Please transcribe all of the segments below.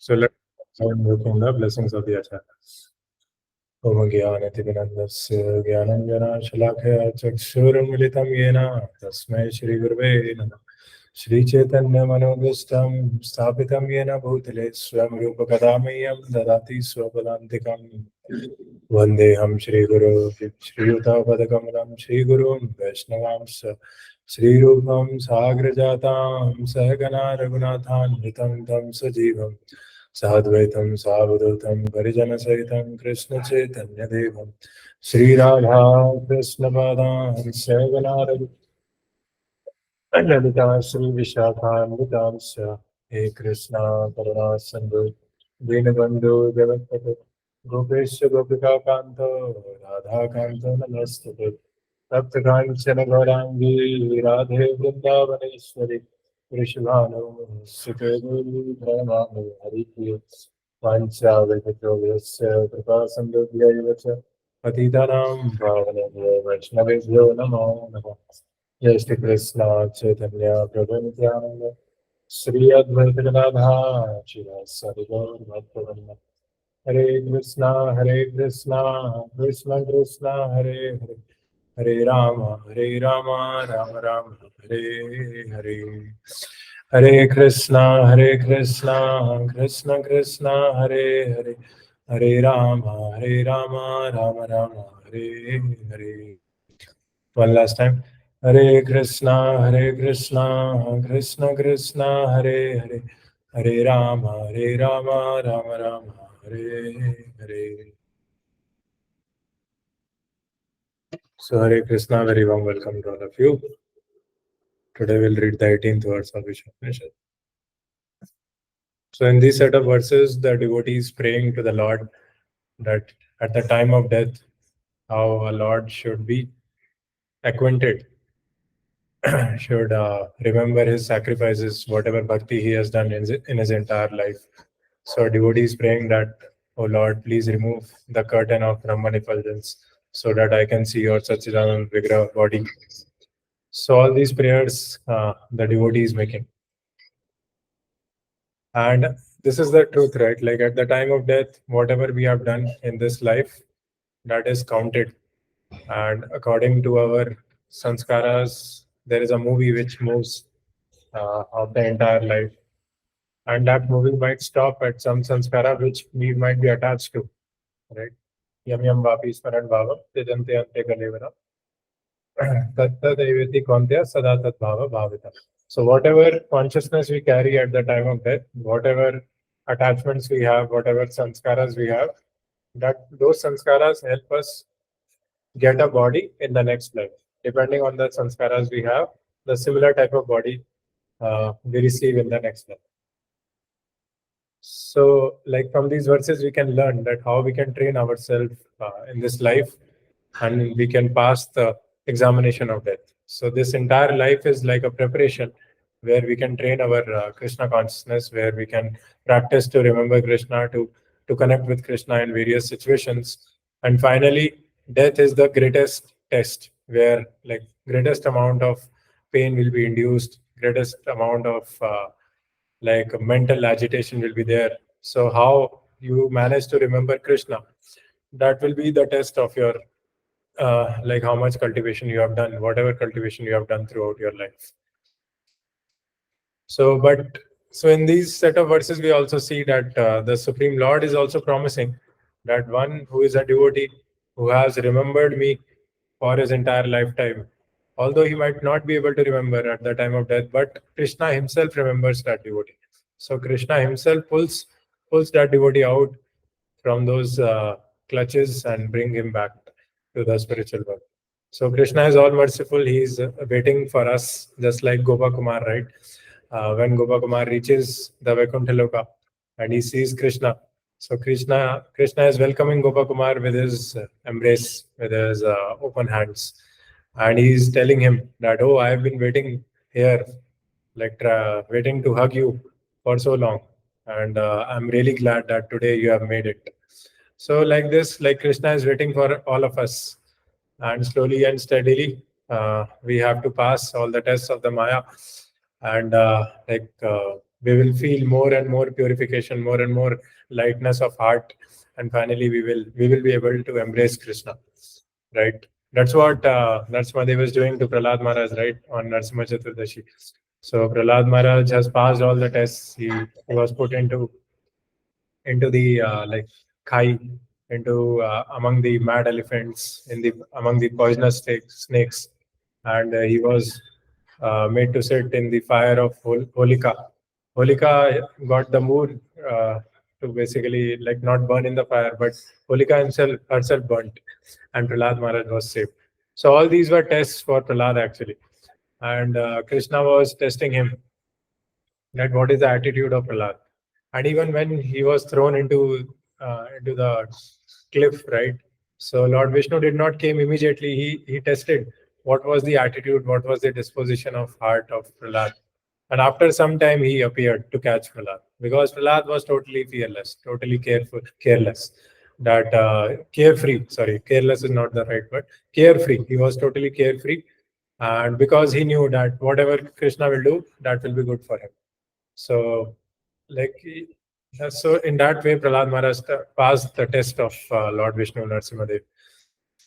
So let's start invoking the blessings of the Acharya. Om Jnanatimirandasya Jnananjana Chakshurmilitam Yena Tasmai Shri Gurave Namah. Shri Chaitanya Manobishtam Sthapitam Yena Bhutale Swam Rupa Kadamyam Dadati Swapadantikam Vandeham Shri Guru Shri Yuta Padakamalam Shri Guru Vaishnavamsa Shri Rupam Sagrajatam Sahagana Raghunathan Nitam Tam Sajivam Sadvaitam Savadutam Parijana Krishna Chaitanya Devam Sri Radha Krishna Padam Saganara Lalitam Sri Vishakhanvitamsya He Krishna Karuna Sandhu Dinabandhu Devapati Gopesha Gopika Kanto Radha Kanto Namastute Tapta Kanchana Gaurangi Radhe Vrindavaneshwari Vrishabhanu Sukaduru Dharmanu Haripriya Pancha Vekatrovasya Kripa Sandhya Patitanam Bhavanabhyo Vaishnavibhyo Namo Namo Jai Shri Krishna Chaitanya Prabhu Nityananda Sri Advaita Gadadhar Sri Gaur Bhaktavinda Hare Krishna Krishna Krishna Hare Hare Hare Rama Rama Rama Hare Hare Hare Krishna Krishna Krishna Hare Hare Hare Rama Rama Rama Hare Hare. One last time. Hare Krishna Krishna Krishna Hare Hare Hare Rama Rama Rama Hare Hare. So Hare Krishna, very warm welcome to all of you. Today we'll read the 18th verse of Isopanisad. So in this set of verses, the devotee is praying to the Lord that at the time of death, how a Lord should be acquainted, should remember his sacrifices, whatever bhakti he has done in his entire life. So devotee is praying that, oh Lord, please remove the curtain of Brahman effulgence so that I can see your Satchidanand Vigraha body. So all these prayers the devotee is making. And this is the truth, right? Like at the time of death, whatever we have done in this life, that is counted. And according to our sanskaras, there is a movie which moves of the entire life. And that movie might stop at some sanskara which we might be attached to, right? Yam yam vapi smaran bhava, tejante ante kalevana, tatta devati kontya sada tat bhava bhavita. So whatever consciousness we carry at the time of death, whatever attachments we have, whatever sanskaras we have, that those sanskaras help us get a body in the next life. Depending on the sanskaras we have, the similar type of body we receive in the next life. So, like from these verses, we can learn that how we can train ourselves in this life, and we can pass the examination of death. So, this entire life is like a preparation where we can train our Krishna consciousness, where we can practice to remember Krishna, to connect with Krishna in various situations. And finally, death is the greatest test where like greatest amount of pain will be induced, greatest amount of like mental agitation will be there. So how you manage to remember Krishna, that will be the test of your like how much cultivation you have done, whatever cultivation you have done throughout your life. So in these set of verses, we also see that the Supreme Lord is also promising that one who is a devotee, who has remembered me for his entire lifetime, although he might not be able to remember at the time of death, but Krishna himself remembers that devotee. So Krishna himself pulls that devotee out from those clutches and bring him back to the spiritual world. So Krishna is all merciful. He is waiting for us, just like Gopa Kumar, right? When Gopa Kumar reaches the Vaikuntha Loka and he sees Krishna, so Krishna is welcoming Gopa Kumar with his embrace, with his open hands, and he is telling him that, oh, I have been waiting here, like waiting to hug you for so long, and I'm really glad that today you have made it. So like this, like Krishna is waiting for all of us, and slowly and steadily we have to pass all the tests of the Maya, and we will feel more and more purification, more and more lightness of heart, and finally we will be able to embrace Krishna, right? That's what they was doing to Prahlad Maharaj, right, on Narsimha Chaturdashi. So Prahlad Maharaj has passed all the tests. He was put into the like khai, into among the mad elephants, in the among the poisonous snakes, and he was made to sit in the fire of Holika. Holika got the mood to basically like not burn in the fire, but Holika himself herself burnt, and Prahlad Maharaj was saved. So all these were tests for Prahlad actually, and Krishna was testing him that what is the attitude of Prahlad. And even when he was thrown into the cliff, right? So Lord Vishnu did not came immediately. He tested what was the attitude, what was the disposition of heart of Prahlad. And after some time, he appeared to catch Prahlad because Prahlad was totally fearless, totally careless. That carefree. Sorry, careless is not the right word. Carefree. He was totally carefree, and because he knew that whatever Krishna will do, that will be good for him. So, like, so in that way, Prahlad Maharaj passed the test of Lord Vishnu Narsimhadev.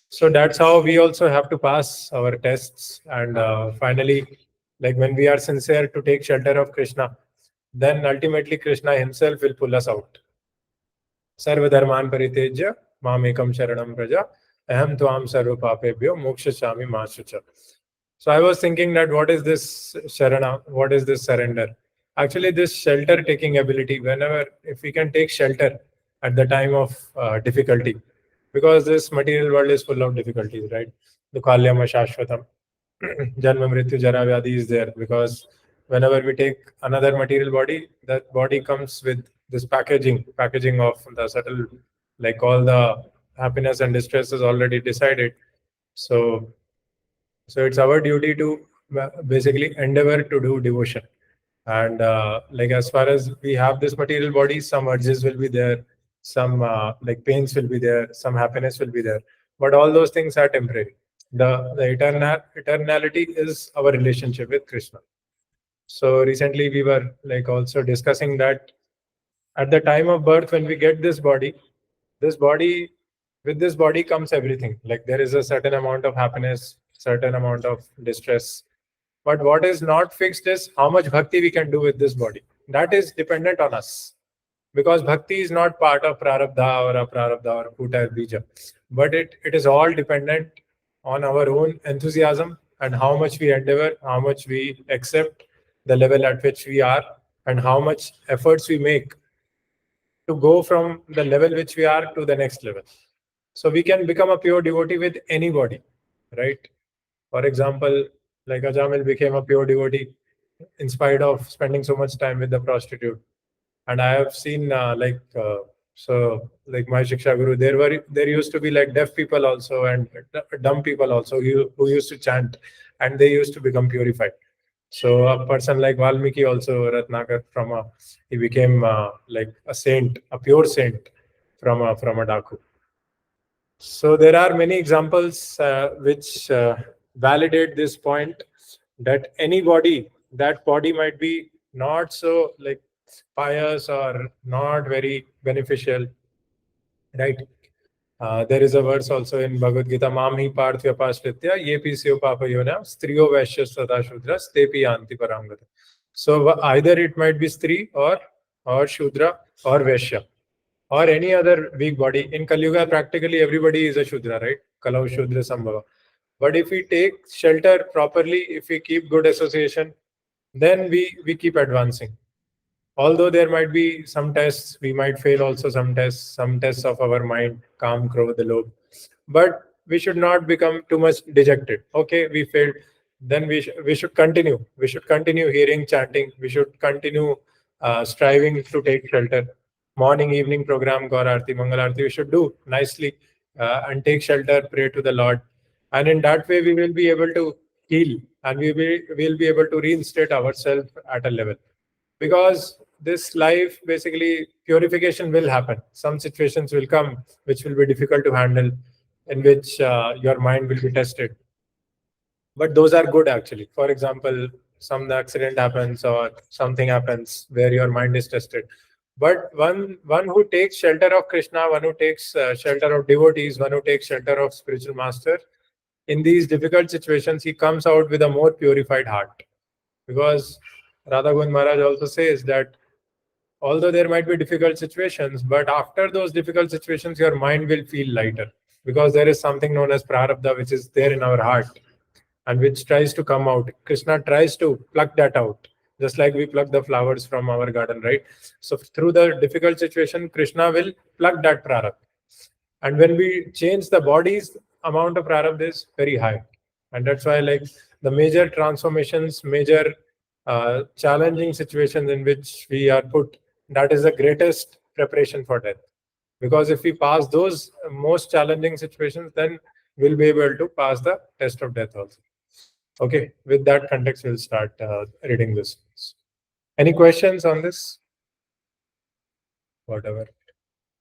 So that's how we also have to pass our tests. And finally, like when we are sincere to take shelter of Krishna, then ultimately Krishna himself will pull us out. सर्वधर्मान परित्यज्य मामेकम शरणम प्रजा अहम त्वाम सर्व पापेभ्यो मोक्षयामि मा शुच. So I was thinking that what is this sharana, what is this surrender? Actually, this shelter taking ability, whenever if we can take shelter at the time of difficulty, because this material world is full of difficulties, right? Dukhalyam shashvatam, janma mrityu jara vyadi is there, because whenever we take another material body, that body comes with this packaging of the subtle, like all the happiness and distress is already decided. So so it's our duty to basically endeavor to do devotion. And like as far as we have this material body, some urges will be there, some like pains will be there, some happiness will be there, but all those things are temporary. The eternality is our relationship with Krishna. So recently we were like also discussing that at the time of birth, when we get this body with this body comes everything. Like there is a certain amount of happiness, certain amount of distress, but what is not fixed is how much bhakti we can do with this body. That is dependent on us, because bhakti is not part of prarabdha or aprarabdha or puta or bija, but it is all dependent on our own enthusiasm and how much we endeavor, how much we accept the level at which we are, and how much efforts we make to go from the level which we are to the next level. So we can become a pure devotee with anybody, right? For example, like Ajamil became a pure devotee in spite of spending so much time with the prostitute. And I have seen so like my Shiksha Guru, there used to be like deaf people also and dumb people also who used to chant, and they used to become purified. So a person like Valmiki also, Ratnakar, he became like a saint, a pure saint from a Daku. So there are many examples which validate this point, that anybody, that body might be not so like pious or not very beneficial, right? There is a verse also in Bhagavad Gita, Mam hi parthvyapashtritya yepi papa striyo vaishya sada shudra stepi yanti paramgata. So either it might be stri or shudra or vaishya or any other weak body. In Kali Yuga, practically everybody is a Shudra, right? Kalau Shudra Sambhava. But if we take shelter properly, if we keep good association, then we keep advancing. Although there might be some tests, we might fail also some tests of our mind, calm, the lobe. But we should not become too much dejected. Okay, we failed. Then we should continue. We should continue hearing, chanting. We should continue striving to take shelter. Morning, evening program, Gaur Aarti, Mangal Aarti, we should do nicely and take shelter, pray to the Lord. And in that way, we will be able to heal, and will be able to reinstate ourselves at a level. Because this life, basically purification will happen. Some situations will come which will be difficult to handle, in which your mind will be tested, but those are good actually. For example, some accident happens or something happens where your mind is tested. But one who takes shelter of Krishna, one who takes shelter of devotees, one who takes shelter of spiritual master, in these difficult situations, he comes out with a more purified heart. Because Radha Govind Maharaj also says that although there might be difficult situations, but after those difficult situations, your mind will feel lighter because there is something known as prarabdha, which is there in our heart and which tries to come out. Krishna tries to pluck that out, just like we pluck the flowers from our garden, right? So through the difficult situation, Krishna will pluck that prarabdha. And when we change the body's amount of prarabdha is very high. And that's why like the major transformations, major challenging situations in which we are put, that is the greatest preparation for death. Because if we pass those most challenging situations, then we'll be able to pass the test of death also. Okay, with that context, we'll start reading this. Any questions on this? Whatever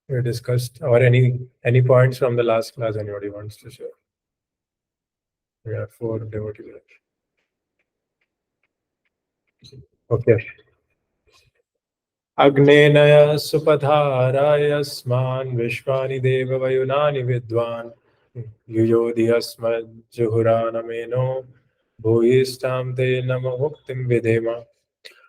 we discussed, or any points from the last class anybody wants to share? We have 4 devotees. Okay. अग्नेनय सुपधारायस्मान् विश्वानि देववयुनानि विद्वान् युयोधियस्मज्जुहुरानमेनो भूयिष्ठां ते नमो मुक्तिं विधेम.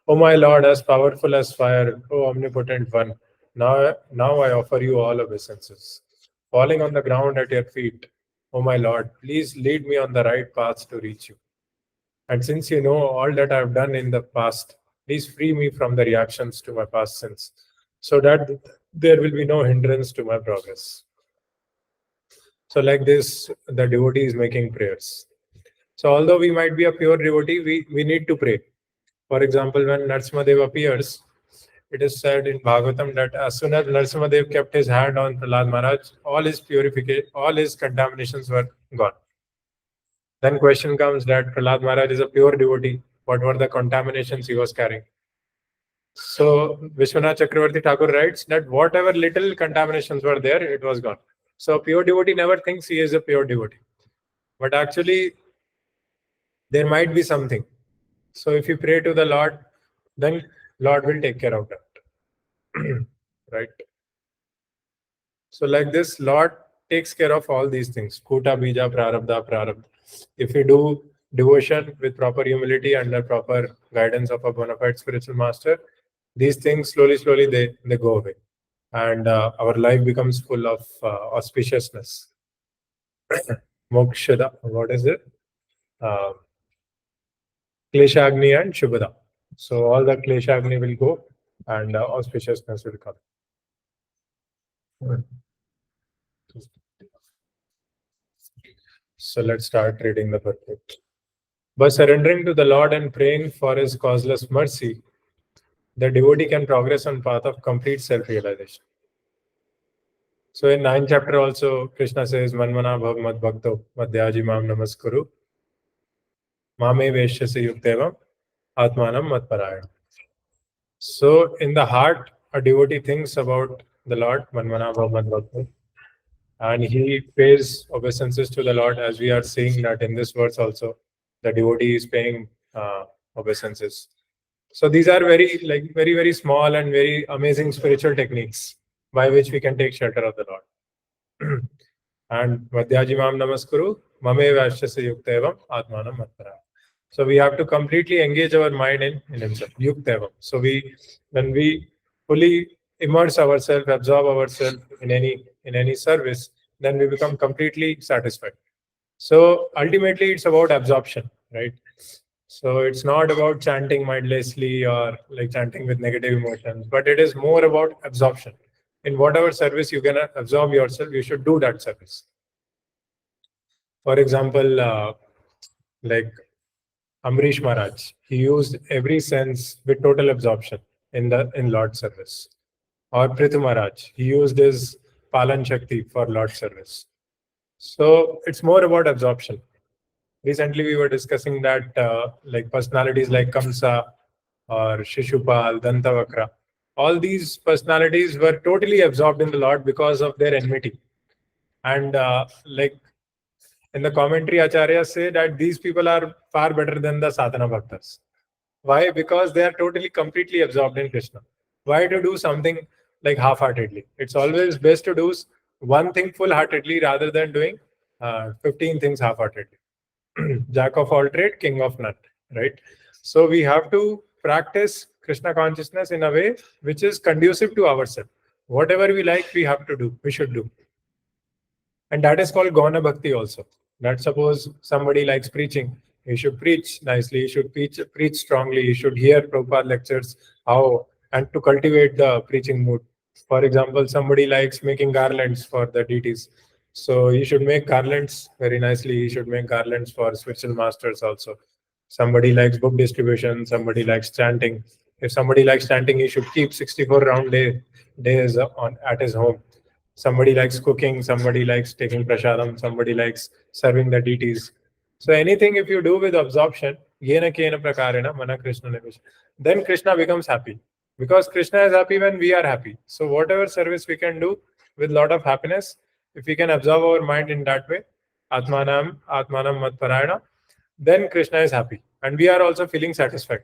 O my Lord, as powerful as fire, O omnipotent one, now I offer you all obeisances. Falling on the ground at your feet, O my Lord, please lead me on the right path to reach you. And since you know all that I have done in the past, please free me from the reactions to my past sins, so that there will be no hindrance to my progress. So, like this, the devotee is making prayers. So, although we might be a pure devotee, we need to pray. For example, when Narsimadev appears, it is said in Bhagavatam that as soon as Narsimadev kept his hand on Prahlad Maharaj, all his purification, all his contaminations were gone. Then question comes that Prahlad Maharaj is a pure devotee. What were the contaminations he was carrying? So Vishwanath Chakravarti Thakur writes that whatever little contaminations were there, it was gone. So a pure devotee never thinks he is a pure devotee. But actually, there might be something. So if you pray to the Lord, then Lord will take care of that. Right? So like this, Lord takes care of all these things. Kuta, bija, prarabdha, prarabdha. If you do devotion with proper humility under proper guidance of a bona fide spiritual master, these things slowly they go away, and our life becomes full of auspiciousness. Mokshada, what is it? Uh, Kleshagni and Shubhada. So all the Kleshagni will go, and auspiciousness will come. So let's start reading the purport. By surrendering to the Lord and praying for His causeless mercy, the devotee can progress on path of complete self-realization. So in 9th chapter also, Krishna says, Manmana bhav mad bhakto madhyaji mam namaskuru mame veshyase yuktevam atmanam matparayana. So in the heart, a devotee thinks about the Lord, Manmana bhav mad bhakto, and he pays obeisances to the Lord, as we are seeing that in this verse also, the devotee is paying obeisances. So these are very small and very amazing spiritual techniques by which we can take shelter of the Lord. And Madhyaji Mam Namaskuru, Mame Vashyase Yuktevam, Atmanam Matpara. So we have to completely engage our mind in himself, Yuktevam. So when we fully immerse ourselves, absorb ourselves in any service, then we become completely satisfied. So ultimately, it's about absorption, right? So it's not about chanting mindlessly or like chanting with negative emotions, but it is more about absorption. In whatever service you can absorb yourself, you should do that service. For example, like Amrish Maharaj, he used every sense with total absorption in Lord service. Or Prithu Maharaj, he used his Palan Shakti for Lord service. So it's more about absorption. Recently, we were discussing that like personalities like Kamsa or Shishupal, Dantavakra, all these personalities were totally absorbed in the Lord because of their enmity. And like in the commentary, Acharyas say that these people are far better than the sadhana bhaktas. Why? Because they are totally, completely absorbed in Krishna. Why to do something like half-heartedly? It's always best to do one thing full-heartedly rather than doing 15 things half-heartedly. Jack of all trade, king of none, right? So we have to practice Krishna consciousness in a way which is conducive to ourselves. Whatever we like, we have to do, we should do. And that is called Gauna Bhakti also. That suppose somebody likes preaching, he should preach nicely, he should preach strongly, he should hear Prabhupada lectures, how, and to cultivate the preaching mood. For example, somebody likes making garlands for the deities. So he should make garlands very nicely, he should make garlands for spiritual masters also. Somebody likes book distribution, somebody likes chanting. If somebody likes chanting, he should keep 64 days on at his home. Somebody likes cooking, somebody likes taking prasadam, somebody likes serving the deities. So anything if you do with absorption, yena kena prakarena mana Krishna nivish, then Krishna becomes happy. Because Krishna is happy when we are happy. So whatever service we can do with lot of happiness, if we can absorb our mind in that way, Atmanam Matparayana, then Krishna is happy. And we are also feeling satisfied.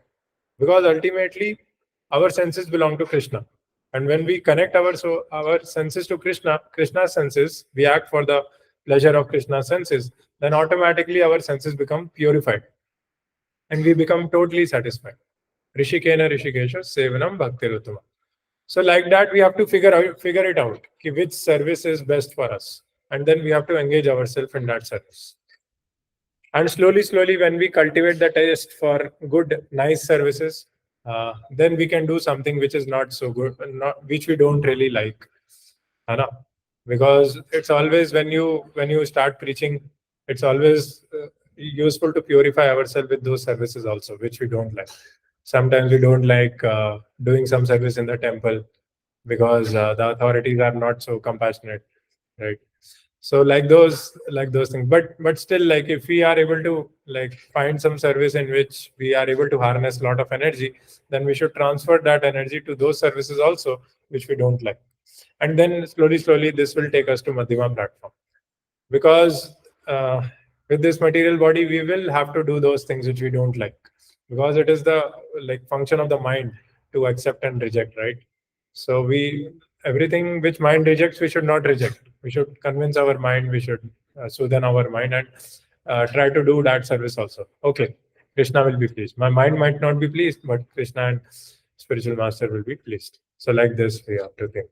Because ultimately, our senses belong to Krishna. And when we connect our senses to Krishna, Krishna's senses, we act for the pleasure of Krishna's senses, then automatically our senses become purified and we become totally satisfied. Rishikena Rishikesha Sevanam Bhaktiruttama. So like that, we have to figure it out, which service is best for us. And then we have to engage ourselves in that service. And slowly, when we cultivate the taste for good, nice services, then we can do something which is not so good, not which we don't really like. है ना? Because it's always when you start preaching, it's always useful to purify ourselves with those services also, which we don't like. Sometimes we don't like doing some service in the temple because the authorities are not so compassionate, right? So like those things, but still, like if we are able to like find some service in which we are able to harness a lot of energy, then we should transfer that energy to those services also which we don't like, and then slowly this will take us to Madhyama platform. Because uh, with this material body we will have to do those things which we don't like, because it is the like function of the mind to accept and reject, right? So we everything which mind rejects we should not reject. We should convince our mind, we should soothe our mind, and try to do that service also. Okay, Krishna will be pleased. My mind might not be pleased, but Krishna and spiritual master will be pleased. So like this we have to think.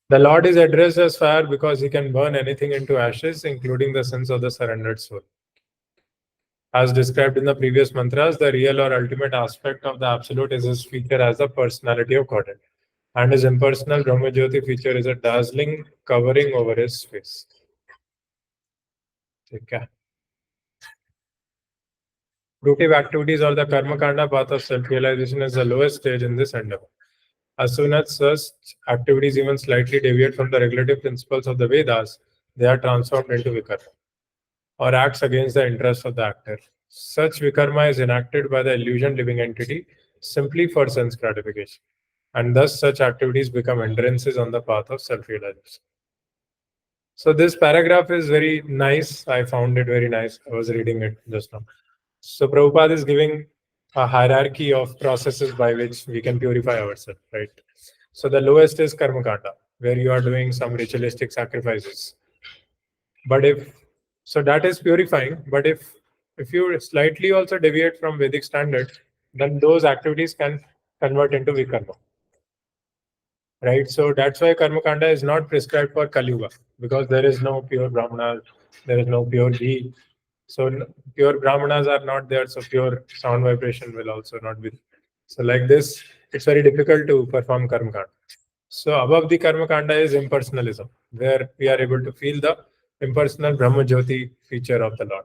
The Lord is addressed as fire because he can burn anything into ashes, including the sins of the surrendered soul. As described in the previous mantras, the real or ultimate aspect of the Absolute is his feature as the personality of Godhead. And his impersonal Brahmajyoti feature is a dazzling covering over his face. Okay. Fruitive activities or the karma kanda path of self-realization is the lowest stage in this endeavor. As soon as such activities even slightly deviate from the regulative principles of the Vedas, they are transformed into vikarma, or acts against the interests of the actor. Such vikarma is enacted by the illusion living entity simply for sense gratification, and thus such activities become hindrances on the path of self-realization. So this paragraph is very nice. I found it very nice. I was reading it just now. So Prabhupada is giving a hierarchy of processes by which we can purify ourselves, right? So the lowest is karma kanda, where you are doing some ritualistic sacrifices. But if so, that is purifying. But if you slightly also deviate from Vedic standard, then those activities can convert into vikarma, right? So that's why karma kanda is not prescribed for Kali Yuga, because there is no pure brahmanas, there is no pure ghee. So pure brahmanas are not there, so pure sound vibration will also not be. So like this, it's very difficult to perform karma kanda. So above the karma kanda is impersonalism, where we are able to feel the impersonal Brahma Jyoti feature of the Lord.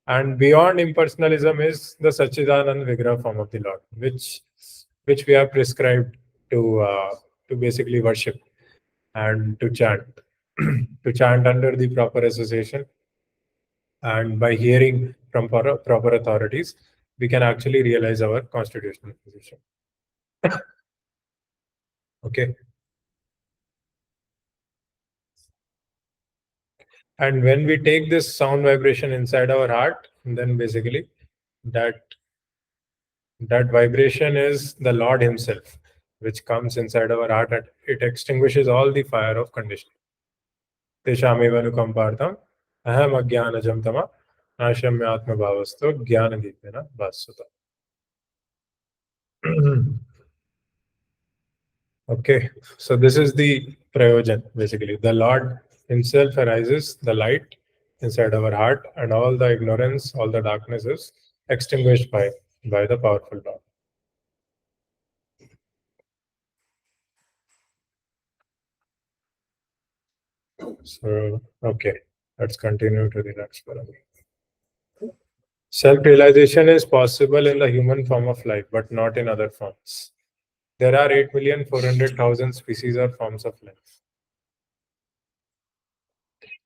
And beyond impersonalism is the Sachidanand Vigraha form of the Lord, which we are prescribed to basically worship and to chant, to chant under the proper association, and by hearing from proper authorities, we can actually realize our constitutional position. Okay. And when we take this sound vibration inside our heart, then basically that That vibration is the Lord Himself, which comes inside our heart and it extinguishes all the fire of conditioning. Teshamev anukampartam aham ajnanajam tama nashamya atmabhavasto jnanadipena bhassuta. Okay, so this is the prayojan basically. The Lord Himself arises, the light inside our heart, and all the ignorance, all the darkness is extinguished by the powerful Lord. So, okay, let's continue to the next paragraph. Self realization is possible in the human form of life, but not in other forms. There are 8,400,000 species or forms of life.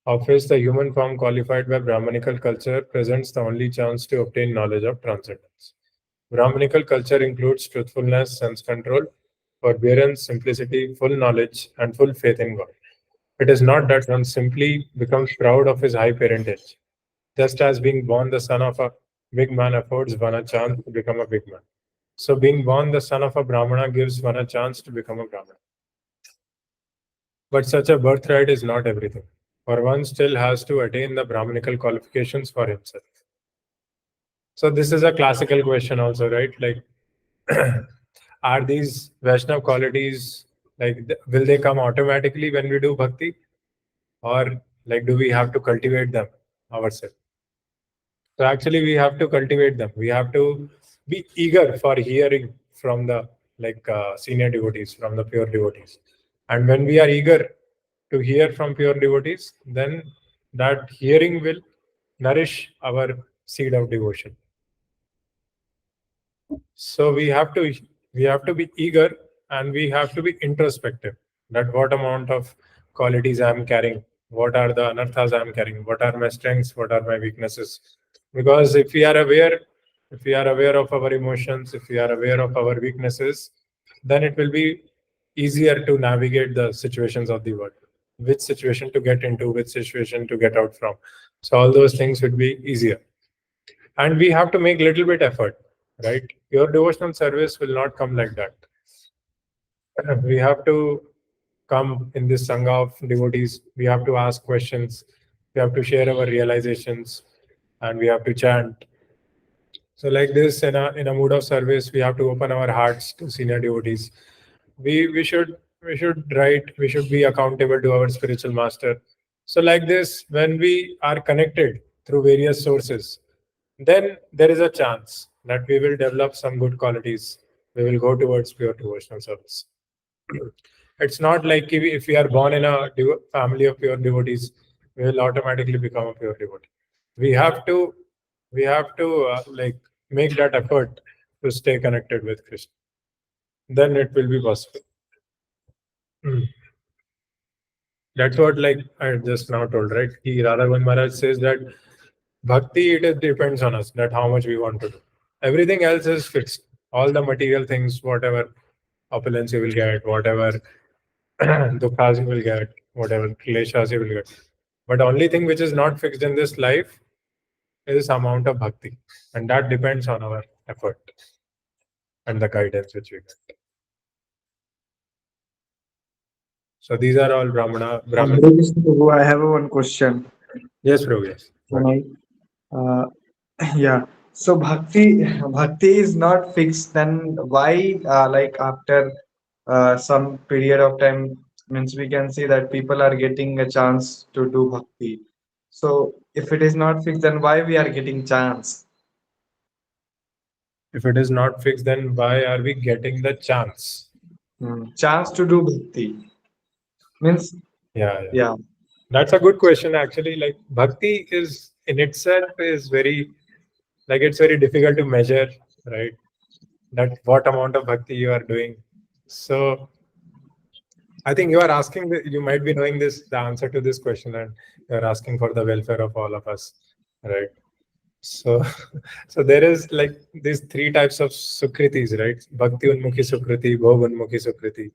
Of which the human form qualified by Brahmanical culture presents the only chance to obtain knowledge of transcendence. Brahmanical culture includes truthfulness, sense control, forbearance, simplicity, full knowledge, and full faith in God. It is not that one simply becomes proud of his high parentage, just as being born the son of a big man affords one a chance to become a big man. So, being born the son of a Brahmana gives one a chance to become a Brahmana. But such a birthright is not everything, for one still has to attain the Brahmanical qualifications for himself. So, this is a classical question, also, right? Like, are these Vaishnav qualities like will they come automatically when we do bhakti, or like do we have to cultivate them ourselves? So actually, we have to cultivate them. We have to be eager for hearing from the senior devotees, from the pure devotees. And when we are eager to hear from pure devotees, then that hearing will nourish our seed of devotion. So we have to be eager and we have to be introspective. That what amount of qualities I am carrying, what are the anarthas I am carrying, what are my strengths, what are my weaknesses. Because if we are aware of our emotions, if we are aware of our weaknesses, then it will be easier to navigate the situations of the world. Which situation to get into, which situation to get out from. So all those things would be easier. And we have to make little bit effort, right? Your devotional service will not come like that. We have to come in this sangha of devotees. We have to ask questions. We have to share our realizations, and we have to chant. So, like this, in a mood of service, we have to open our hearts to senior devotees. We should write. We should be accountable to our spiritual master. So, like this, when we are connected through various sources, then there is a chance that we will develop some good qualities. We will go towards pure devotional service. It's not like if we are born in a family of pure devotees, we will automatically become a pure devotee. We have to, we have to make that effort to stay connected with Krishna. Then it will be possible. Mm. That's what like I just now told, right? Radhavan Maharaj says that bhakti it depends on us, that how much we want to do. Everything else is fixed. All the material things, whatever opulence you will get, whatever dukhas you will get, whatever kleshas you will get. But only thing which is not fixed in this life is amount of bhakti, and that depends on our effort and the guidance which we get. So these are all Brahman. Hare Krishna Prabhu, I have one question. Yes, Prabhu. Yes. Can I? Uh, yeah. So bhakti is not fixed. Then why, like after some period of time, means we can see that people are getting a chance to do bhakti. So if it is not fixed, then why we are getting chance? If it is not fixed, then why are we getting the chance? Chance to do bhakti means Yeah, yeah. yeah. That's a good question actually. Like bhakti is in itself is very it's very difficult to measure, right? That what amount of bhakti you are doing. So I think you are asking, you might be knowing the answer to this question, and you're asking for the welfare of all of us, right? So, so there is like these three types of sukritis, right? Bhakti Unmukhi Sukriti, Bhog Unmukhi Sukriti.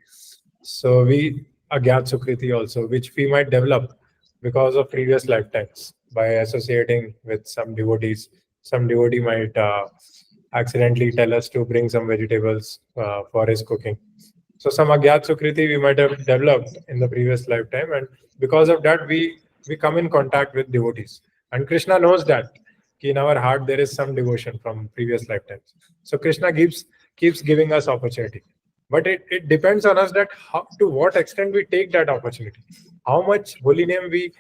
So we Agyat Sukriti also, which we might develop because of previous lifetimes by associating with some devotees. Some devotee might accidentally tell us to bring some vegetables for his cooking. So some agyat sukriti we might have developed in the previous lifetime, and because of that we come in contact with devotees. And Krishna knows that in our heart there is some devotion from previous lifetimes. So Krishna keeps giving us opportunity, but it depends on us that to what extent we take that opportunity, how much holy name we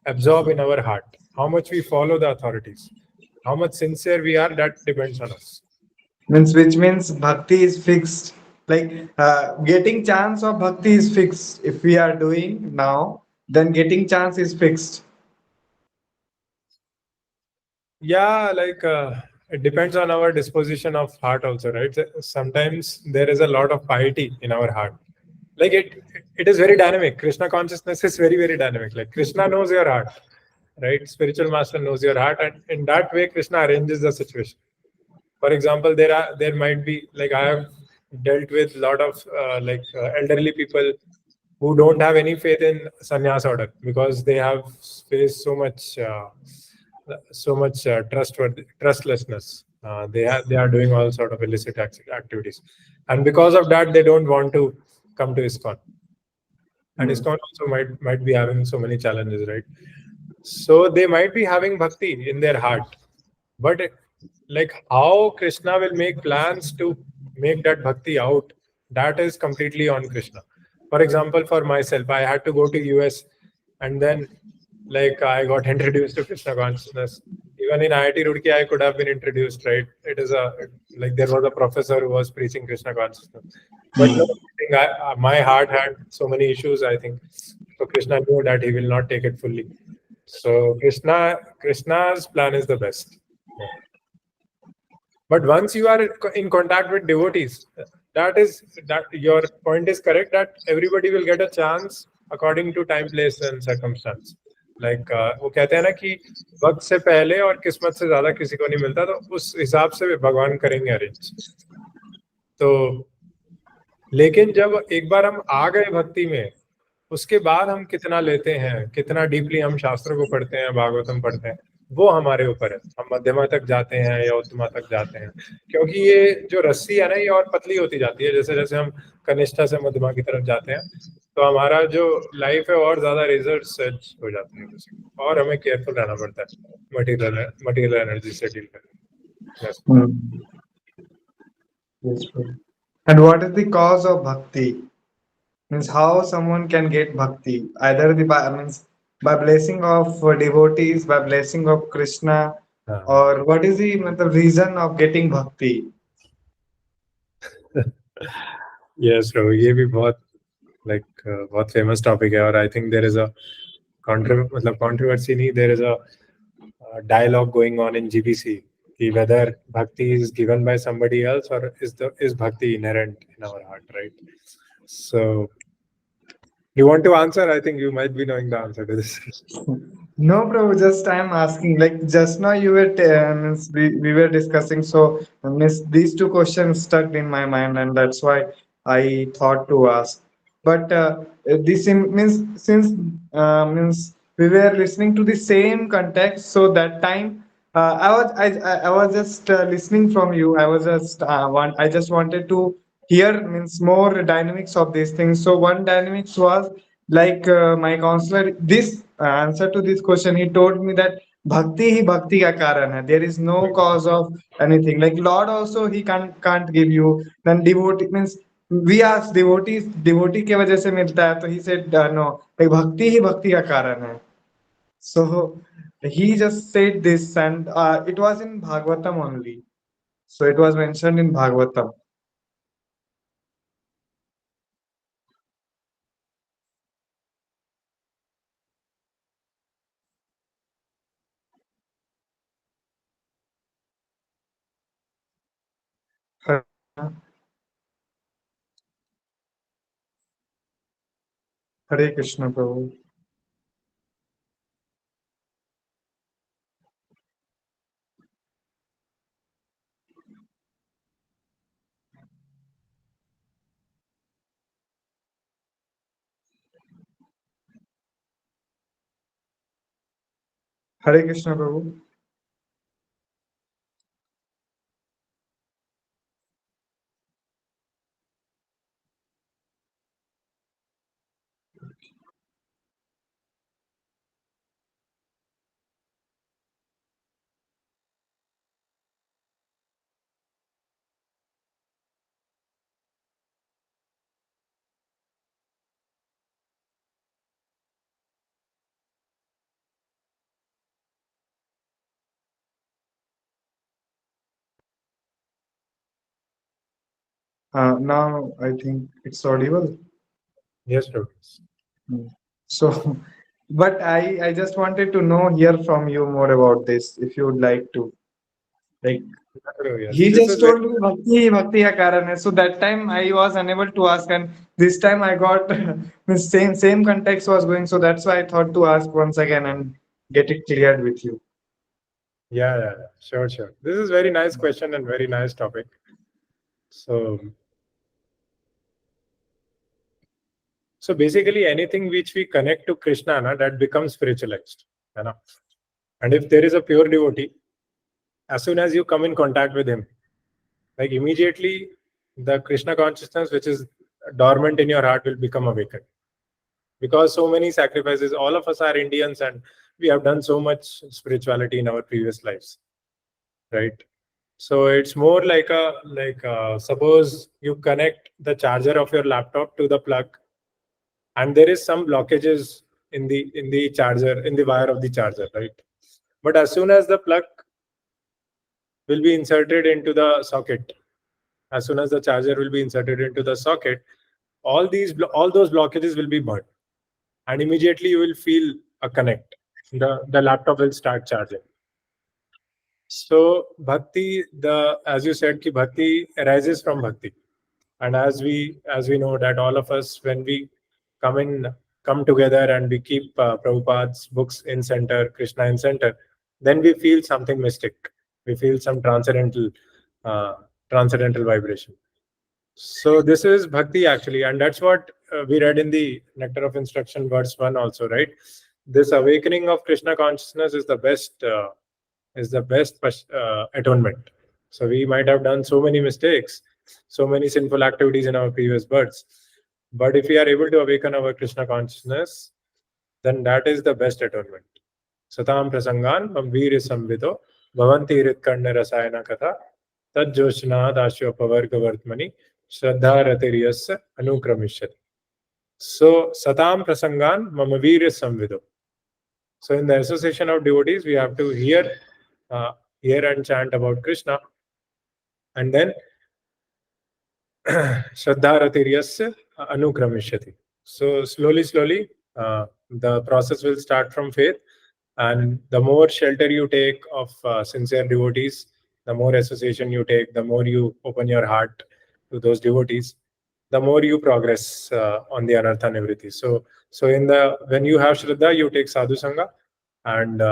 absorb in our heart, how much we follow the authorities, how much sincere we are. That depends on us. Means which means bhakti is fixed. Like getting chance of bhakti is fixed. If we are doing now, then getting chance is fixed. Yeah, like it depends on our disposition of heart also, right? Sometimes there is a lot of piety in our heart. Like it is very dynamic. Krishna consciousness is very dynamic. Like Krishna knows your heart, right? Spiritual master knows your heart, and in that way Krishna arranges the situation. For example, there might be, like, I have dealt with a lot of elderly people who don't have any faith in sannyas order because they have faced so much trustlessness. They are doing all sort of illicit activities, and because of that they don't want to come to ISKCON. And Hmm. ISKCON also might be having so many challenges, right? So they might be having bhakti in their heart, but like how Krishna will make plans to make that bhakti out, that is completely on Krishna. For example, for myself, I had to go to US, and then like I got introduced to Krishna consciousness. Even in IIT Roorkee, I could have been introduced, right? It is a like there was a professor who was preaching Krishna consciousness, but no, I think my heart had so many issues. I think so. Krishna knew that he will not take it fully. So Krishna's plan is the best. Yeah. But once you are in contact with devotees, that your point is correct, that everybody will get a chance according to time, place and circumstance. Like वो कहते हैं ना कि वक्त से पहले और किस्मत से ज्यादा किसी को नहीं मिलता, तो उस हिसाब से भगवान करेंगे अरेंज. तो लेकिन जब एक बार हम आ गए भक्ति में, उसके बाद हम कितना लेते हैं, कितना डीपली हम शास्त्रों को पढ़ते हैं, भागवतम पढ़ते हैं, वो हमारे ऊपर है. हम मध्यमा तक जाते हैं या उत्तमा तक जाते हैं, क्योंकि ये जो रस्सी है ना, ये और पतली होती जाती है जैसे जैसे हम कनिष्ठा से मध्यमा की तरफ जाते हैं. तो हमारा जो लाइफ है और ज्यादा रेजर सच हो जाती है basically. और हमें केयरफुल रहना पड़ता है मटेरियल एनर्जी से डील करने. Yes. Hmm. Yes, bro. And what is the cause of bhakti? Means how someone can get bhakti, either the by means by blessing of devotees, by blessing of Krishna, हाँ. or what is the reason of getting bhakti? Yes bro, ये भी बहुत बहुत famous topic है. और I think there is a मतलब controversy नहीं, there is a dialogue going on in GBC कि whether bhakti is given by somebody else or is bhakti inherent in our heart, right? So you want to answer? I think you might be knowing the answer to this. No, bro. Just I'm asking. Like just now, you were means we were discussing. So miss these two questions stuck in my mind, and that's why I thought to ask. But means since means we were listening to the same context. So that time I was just listening from you. I was just I just wanted to hear means more dynamics of these things. So one dynamics was like my counselor this answer to this question, he told me that bhakti hi bhakti ka karan hai, there is no cause of anything. Like Lord also he can't give you. Then devotee means we ask devotees, devotee ke wajah se milta hai, so he said no, like bhakti hi bhakti ka karan hai. So he just said this, and it was in Bhagavatam only. So it was mentioned in Bhagavatam. Hare Krishna Prabhu. Hare Krishna Prabhu. Now I think it's audible. Yes, Lotus. Hmm. So, but I just wanted to know hear from you more about this, if you would like to. Like Yes, he this just is very told me bhakti bhakti ka karan hai. So that time I was unable to ask, and this time I got the same context was going. So that's why I thought to ask once again and get it cleared with you. yeah. Sure, sure. This is very nice question and very nice topic. So, so basically, anything which we connect to Krishna, na, that becomes spiritualized. You know? And if there is a pure devotee, as soon as you come in contact with him, like immediately the Krishna consciousness, which is dormant in your heart, will become awakened. Because so many sacrifices, all of us are Indians and we have done so much spirituality in our previous lives, right? So it's more like suppose you connect the charger of your laptop to the plug, and there is some blockages in the charger, in the wire of the charger, right? But as soon as the plug will be inserted into the socket, as soon as the charger will be inserted into the socket, all those blockages will be burned, and immediately you will feel a connect. The laptop will start charging. So bhakti, the as you said, ki bhakti arises from bhakti. And as we know that all of us, when we come in come together and we keep Prabhupada's books in center, Krishna in center, then we feel something mystic. We feel some uh, transcendental vibration. So this is bhakti actually, and that's what we read in the Nectar of Instruction, verse 1 also, right? This awakening of Krishna consciousness is the best atonement. So we might have done so many mistakes, so many sinful activities in our previous births, but if we are able to awaken our Krishna consciousness, then that is the best atonement. Satam prasangan mambir samvito bhavanti ritkarna rasayana katha tajjoshna dasyo pavarga vartmani shraddha ratiryasya anukramishyati. So satam prasangan mamavir samvido. So in the association of devotees, we have to uh, hear and chant about Krishna, and then Shraddha Ratiryasya Anukramishati. So slowly, the process will start from faith, and the more shelter you take of sincere devotees, the more association you take, the more you open your heart to those devotees, the more you progress on the anartha nivritti. So in the when you have Shraddha, you take sadhu sangha, and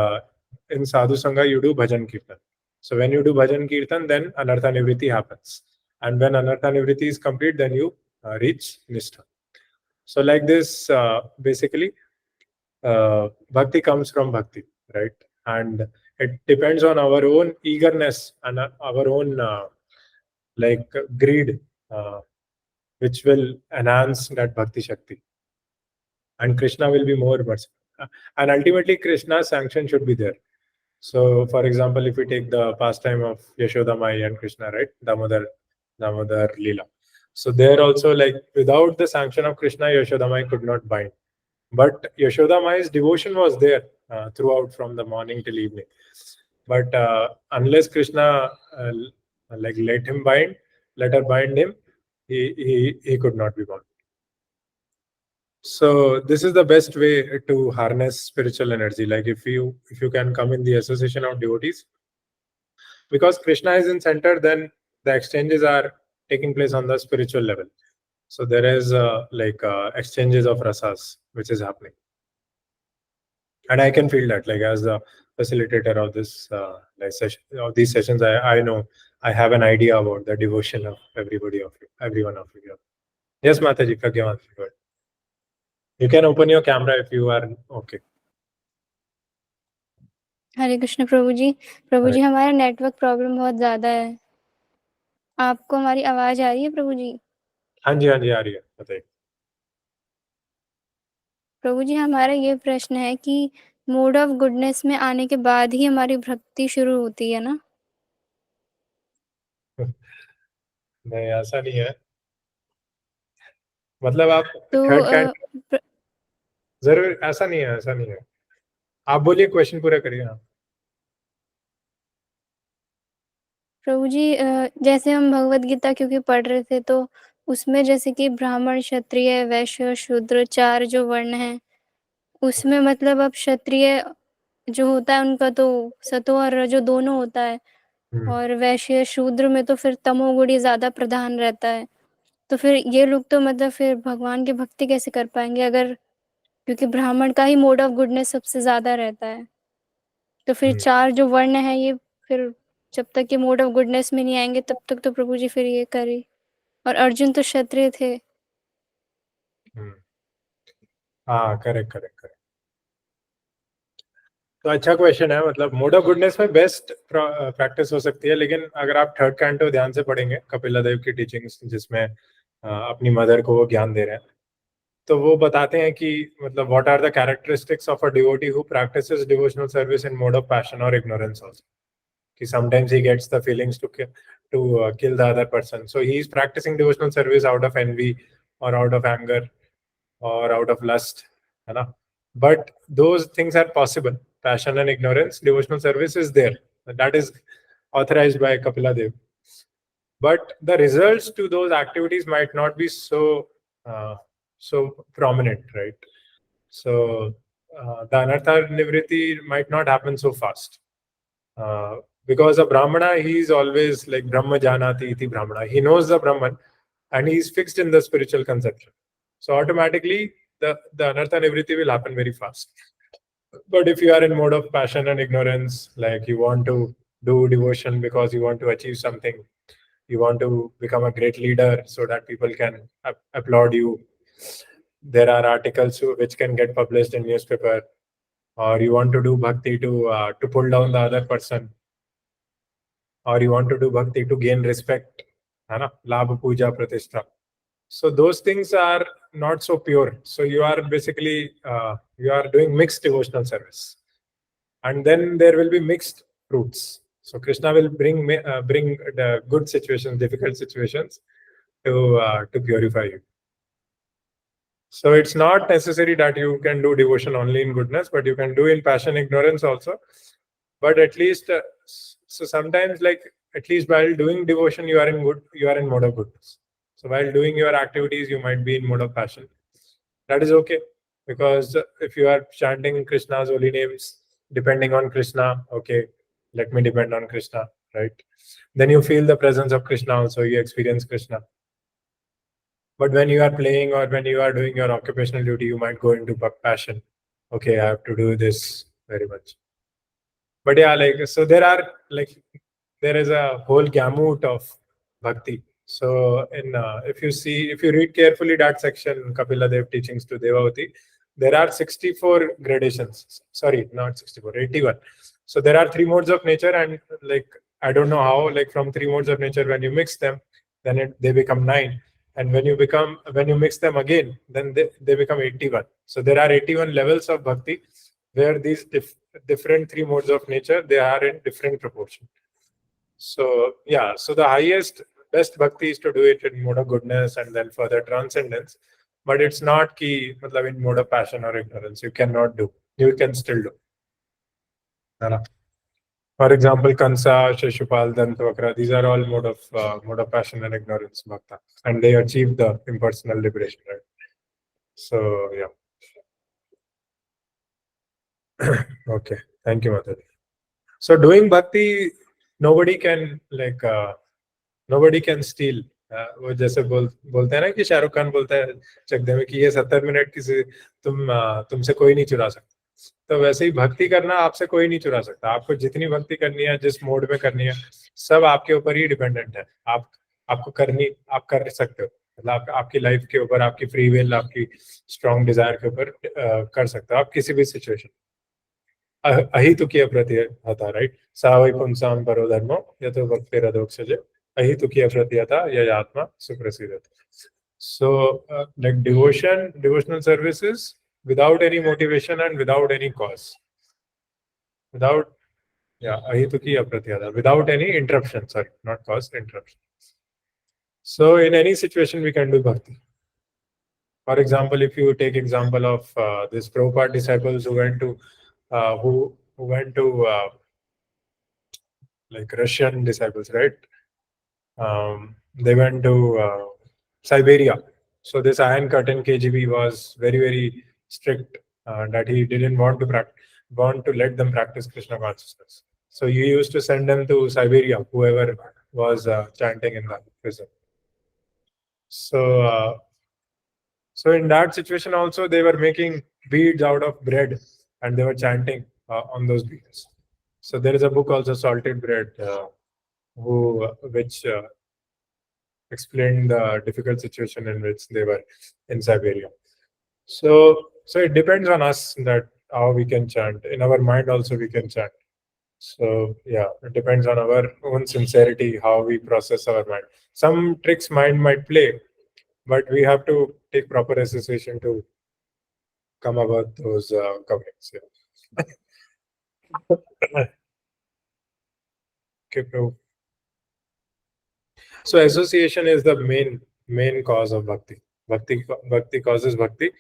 in sadhu sangha you do bhajan kirtan. So when you do bhajan kirtan, then anartha nivritti happens, and when anartha nivritti is complete, then you reach nishtha. So like this, basically, bhakti comes from bhakti, right? And it depends on our own eagerness and our own greed, uh, which will enhance that bhakti shakti, and Krishna will be more merciful. And ultimately, Krishna's sanction should be there. So, for example, if we take the pastime of Yashoda Mai and Krishna, right, Damodar Leela. So there also, like without the sanction of Krishna, Yashoda Mai could not bind. But Yashoda Mai's devotion was there throughout from the morning till evening. But unless Krishna let him bind, let her bind him, he could not be bound. So this is the best way to harness spiritual energy. Like if you can come in the association of devotees, because Krishna is in center, then the exchanges are taking place on the spiritual level. So there is exchanges of rasas which is happening, and I can feel that like as the facilitator of this session of these sessions, I know I have an idea about the devotion of every one of you. Yes, Mataji, Pragya Mataji, go ahead. You can open your camera if you are okay. Hare Krishna प्रभु जी। प्रभु जी, Correct. हमारा network problem बहुत ज़्यादा है। आपको हमारी आवाज़ आ रही है प्रभु जी? हाँ जी आ रही है, बताइए। प्रभु जी, हमारा ये प्रश्न है कि मूड ऑफ गुडनेस में आने के बाद ही हमारी भक्ति शुरू होती है ना? नहीं, ऐसा नहीं है। मतलब आप तो थर्ड कैंड जरूर, ऐसा नहीं है, ऐसा नहीं है। आप बोलिए, क्वेश्चन पूरा करिए आप। प्रभु जी जैसे हम भगवत गीता क्योंकि पढ़ रहे थे तो उसमें जैसे कि ब्राह्मण, क्षत्रिय, वैश्य, शूद्र 4 जो वर्ण हैं, उसमें मतलब अब क्षत्रिय जो होता है उनका तो सतो और रजो दोनों होता है, और वैश्य, शूद्र में तो फिर तमोगुणी ज़्यादा प्रधान रहता है। तो फिर ये लोग तो मतलब फिर भगवान की भक्ति कैसे कर पाएँगे अगर, क्योंकि ब्राह्मण का ही मोड ऑफ गुडनेस सबसे ज़्यादा रहता है। तो फिर 4 जो वर्ण हैं ये फिर जब तक ये मोड ऑफ गुडनेस में नहीं आएँगे तब तक तो प्रभु जी फिर ये करें। और अर्जुन तो क्षत्रिय थे। हाँ, करेक्ट करेक्ट करेक्ट। तो अच्छा क्वेश्चन है, मतलब मोड ऑफ गुडनेस में बेस्ट प्रैक्टिस हो सकती है, लेकिन अगर आप थर्ड कैंटो ध्यान से पढ़ेंगे कपिला देव की टीचिंग्स, जिसमें अपनी मदर को वो ज्ञान दे रहे हैं, तो वो बताते हैं कि मतलब what are the characteristics of a devotee who practises devotional service in mode of passion और इग्नोरेंस आल्सो, कि sometimes he gets the feelings to kill the other person, so he is practicing devotional service out of envy or out of anger or out of lust, है ना? But those things are possible. Passion and ignorance, devotional service is there. That is authorized by Kapila Dev. But the results to those activities might not be so prominent, right? So the anartha nivritti might not happen so fast. Because a Brahmana, he is always like Brahma Janati iti Brahmana. He knows the Brahman and he is fixed in the spiritual conception. So automatically the anartha nivritti will happen very fast. But if you are in mode of passion and ignorance, like you want to do devotion because you want to achieve something, you want to become a great leader so that people can applaud you. There are articles which can get published in newspaper, or you want to do bhakti to pull down the other person, or you want to do bhakti to gain respect, है ना? Labh, puja, pratishtha. So those things are not so pure. So you are basically you are doing mixed devotional service, and then there will be mixed fruits. So Krishna will bring the good situations, difficult situations, to purify you. So it's not necessary that you can do devotion only in goodness, but you can do in passion, ignorance also. But at least, so sometimes, like at least while doing devotion, you are in mode of goodness. So while doing your activities, you might be in mode of passion. That is okay, because if you are chanting Krishna's holy names, depending on Krishna, okay, let me depend on Krishna, right? Then you feel the presence of Krishna also, you experience Krishna. But when you are playing or when you are doing your occupational duty, you might go into passion. Okay, I have to do this very much. But yeah, like so there is a whole gamut of bhakti. So if you read carefully that section, Kapila Dev teachings to Devavati, there are 64 gradations. Sorry, not 64, 81. So there are three modes of nature, and like I don't know how, like from three modes of nature, when you mix them, then they become 9. And when you mix them again, then they become 81. So there are 81 levels of bhakti, where these different three modes of nature, they are in different proportion. So yeah, so the best bhakti is to do it in mode of goodness and then further transcendence. But it's not ki matlab in mode of passion or ignorance. You cannot do. You can still do. है ना? For example, Kansa, Shishupal, Dantavakra, these are all mode of passion and ignorance bhakta, and they achieve the impersonal liberation, right? So yeah. Okay, thank you, Mataji. So doing bhakti, nobody can nobody can steal. वो जैसे बोलते हैं ना कि शाहरुख खान बोलता है चकदे में कि ये 70 मिनट तुमसे कोई नहीं चुरा सकता, तो वैसे ही भक्ति करना आपसे कोई नहीं चुरा सकता. आपको जितनी भक्ति करनी है, जिस मोड में करनी है, सब आपके ऊपर ही डिपेंडेंट है. आप कर सकते हो, मतलब आपकी लाइफ के ऊपर, आपकी फ्री विल, आपकी स्ट्रॉन्ग डिजायर के ऊपर कर सकते हो आप किसी भी सिचुएशन. अहितुकीय प्रतिहता, राइट? सा वै पुंसाम परो धर्मो यतो भक्तिरधोक्षजे अहितुकीय प्रतिहता यह आत्मा सुप्रसिद्धत. So like devotional services without any motivation and without any cause, without ahitukiya pratyada, without any interruption, sorry, not cause, interruption. So in any situation we can do bhakti. For example, if you take example of this Prabhupada disciples who went to like Russian disciples, right? They went to Siberia. So this Iron Curtain KGB was very, very strict, that he didn't want to let them practice Krishna consciousness. So he used to send them to Siberia, whoever was chanting in that prison. So, so in that situation also, they were making beads out of bread, and they were chanting on those beads. So there is a book also, Salted Bread, which explained the difficult situation in which they were in Siberia. So it depends on us that how we can chant. In our mind also we can chant. So yeah, it depends on our own sincerity, how we process our mind. Some tricks mind might play, but we have to take proper association to come about those coverings. Yeah. Okay, bro. So association is the main cause of bhakti. Bhakti causes bhakti,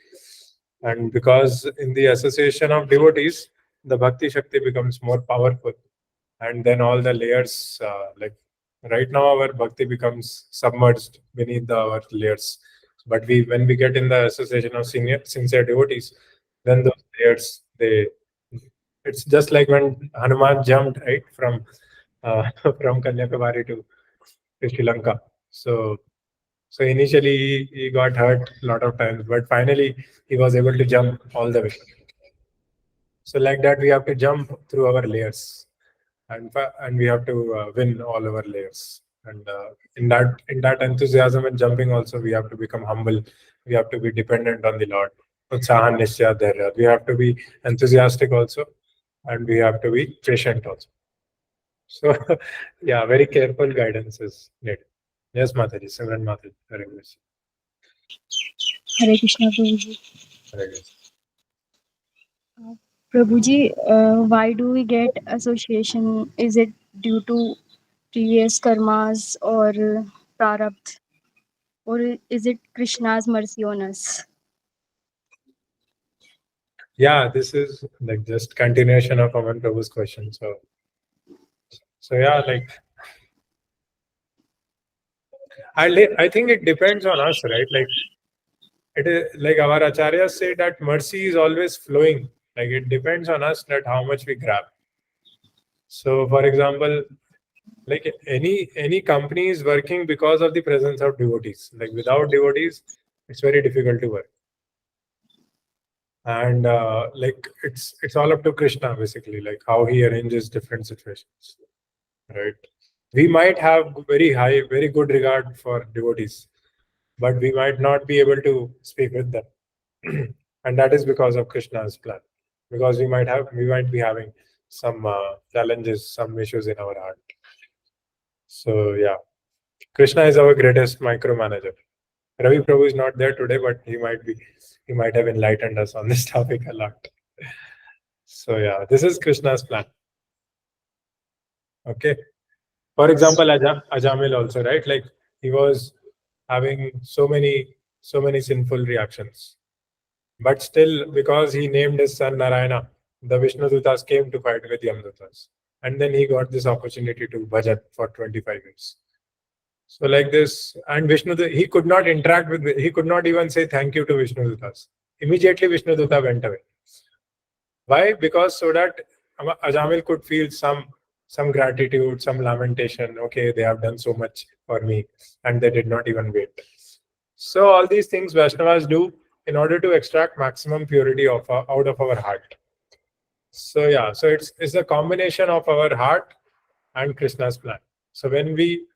and because in the association of devotees, the bhakti shakti becomes more powerful, and then all the layers, like right now, our bhakti becomes submerged beneath our layers. But when we get in the association of sincere devotees, then those layers, it's just like when Hanuman jumped right from from Kanyakumari to Sri Lanka. So initially he got hurt a lot of times, but finally he was able to jump all the way. So like that, we have to jump through our layers, and we have to win all our layers. And in that enthusiasm and jumping, also we have to become humble. We have to be dependent on the Lord. Utsahan nishya dharya. We have to be enthusiastic also, and we have to be patient also. So yeah, very careful guidance is needed. Yes, Mataji, Simran Mataji, Hare Krishna. Hare Krishna, Prabhuji. Hare Krishna. Prabhuji, why do we get association? Is it due to previous karmas or prarabdh? Or is it Krishna's mercy on us? Yeah, this is like just continuation of Aman Prabhu's question. So yeah, like I think it depends on us, right? Like it is like our acharyas say that mercy is always flowing. Like it depends on us that how much we grab. So for example, like any company is working because of the presence of devotees. Like without devotees, it's very difficult to work. And like it's all up to Krishna basically, like how he arranges different situations, right? We might have very good regard for devotees, but we might not be able to speak with them. And that is because of Krishna's plan. Because we might be having some challenges, some issues in our heart. So yeah, Krishna is our greatest micromanager. Ravi Prabhu is not there today, but he might have enlightened us on this topic a lot. So yeah, this is Krishna's plan. Okay. For example, Ajamil also, right? Like he was having so many sinful reactions. But still, because he named his son Narayana, the Vishnudutas came to fight with Yamdutas. And then he got this opportunity to bhajan for 25 years. So like this, and he could not interact he could not even say thank you to Vishnudutas. Immediately Vishnuduta went away. Why? Because so that Ajamil could feel some gratitude, some lamentation. Okay, they have done so much for me, and they did not even wait. So all these things Vaishnavas do in order to extract maximum purity out of our heart. So yeah, so it's a combination of our heart and Krishna's plan. So when we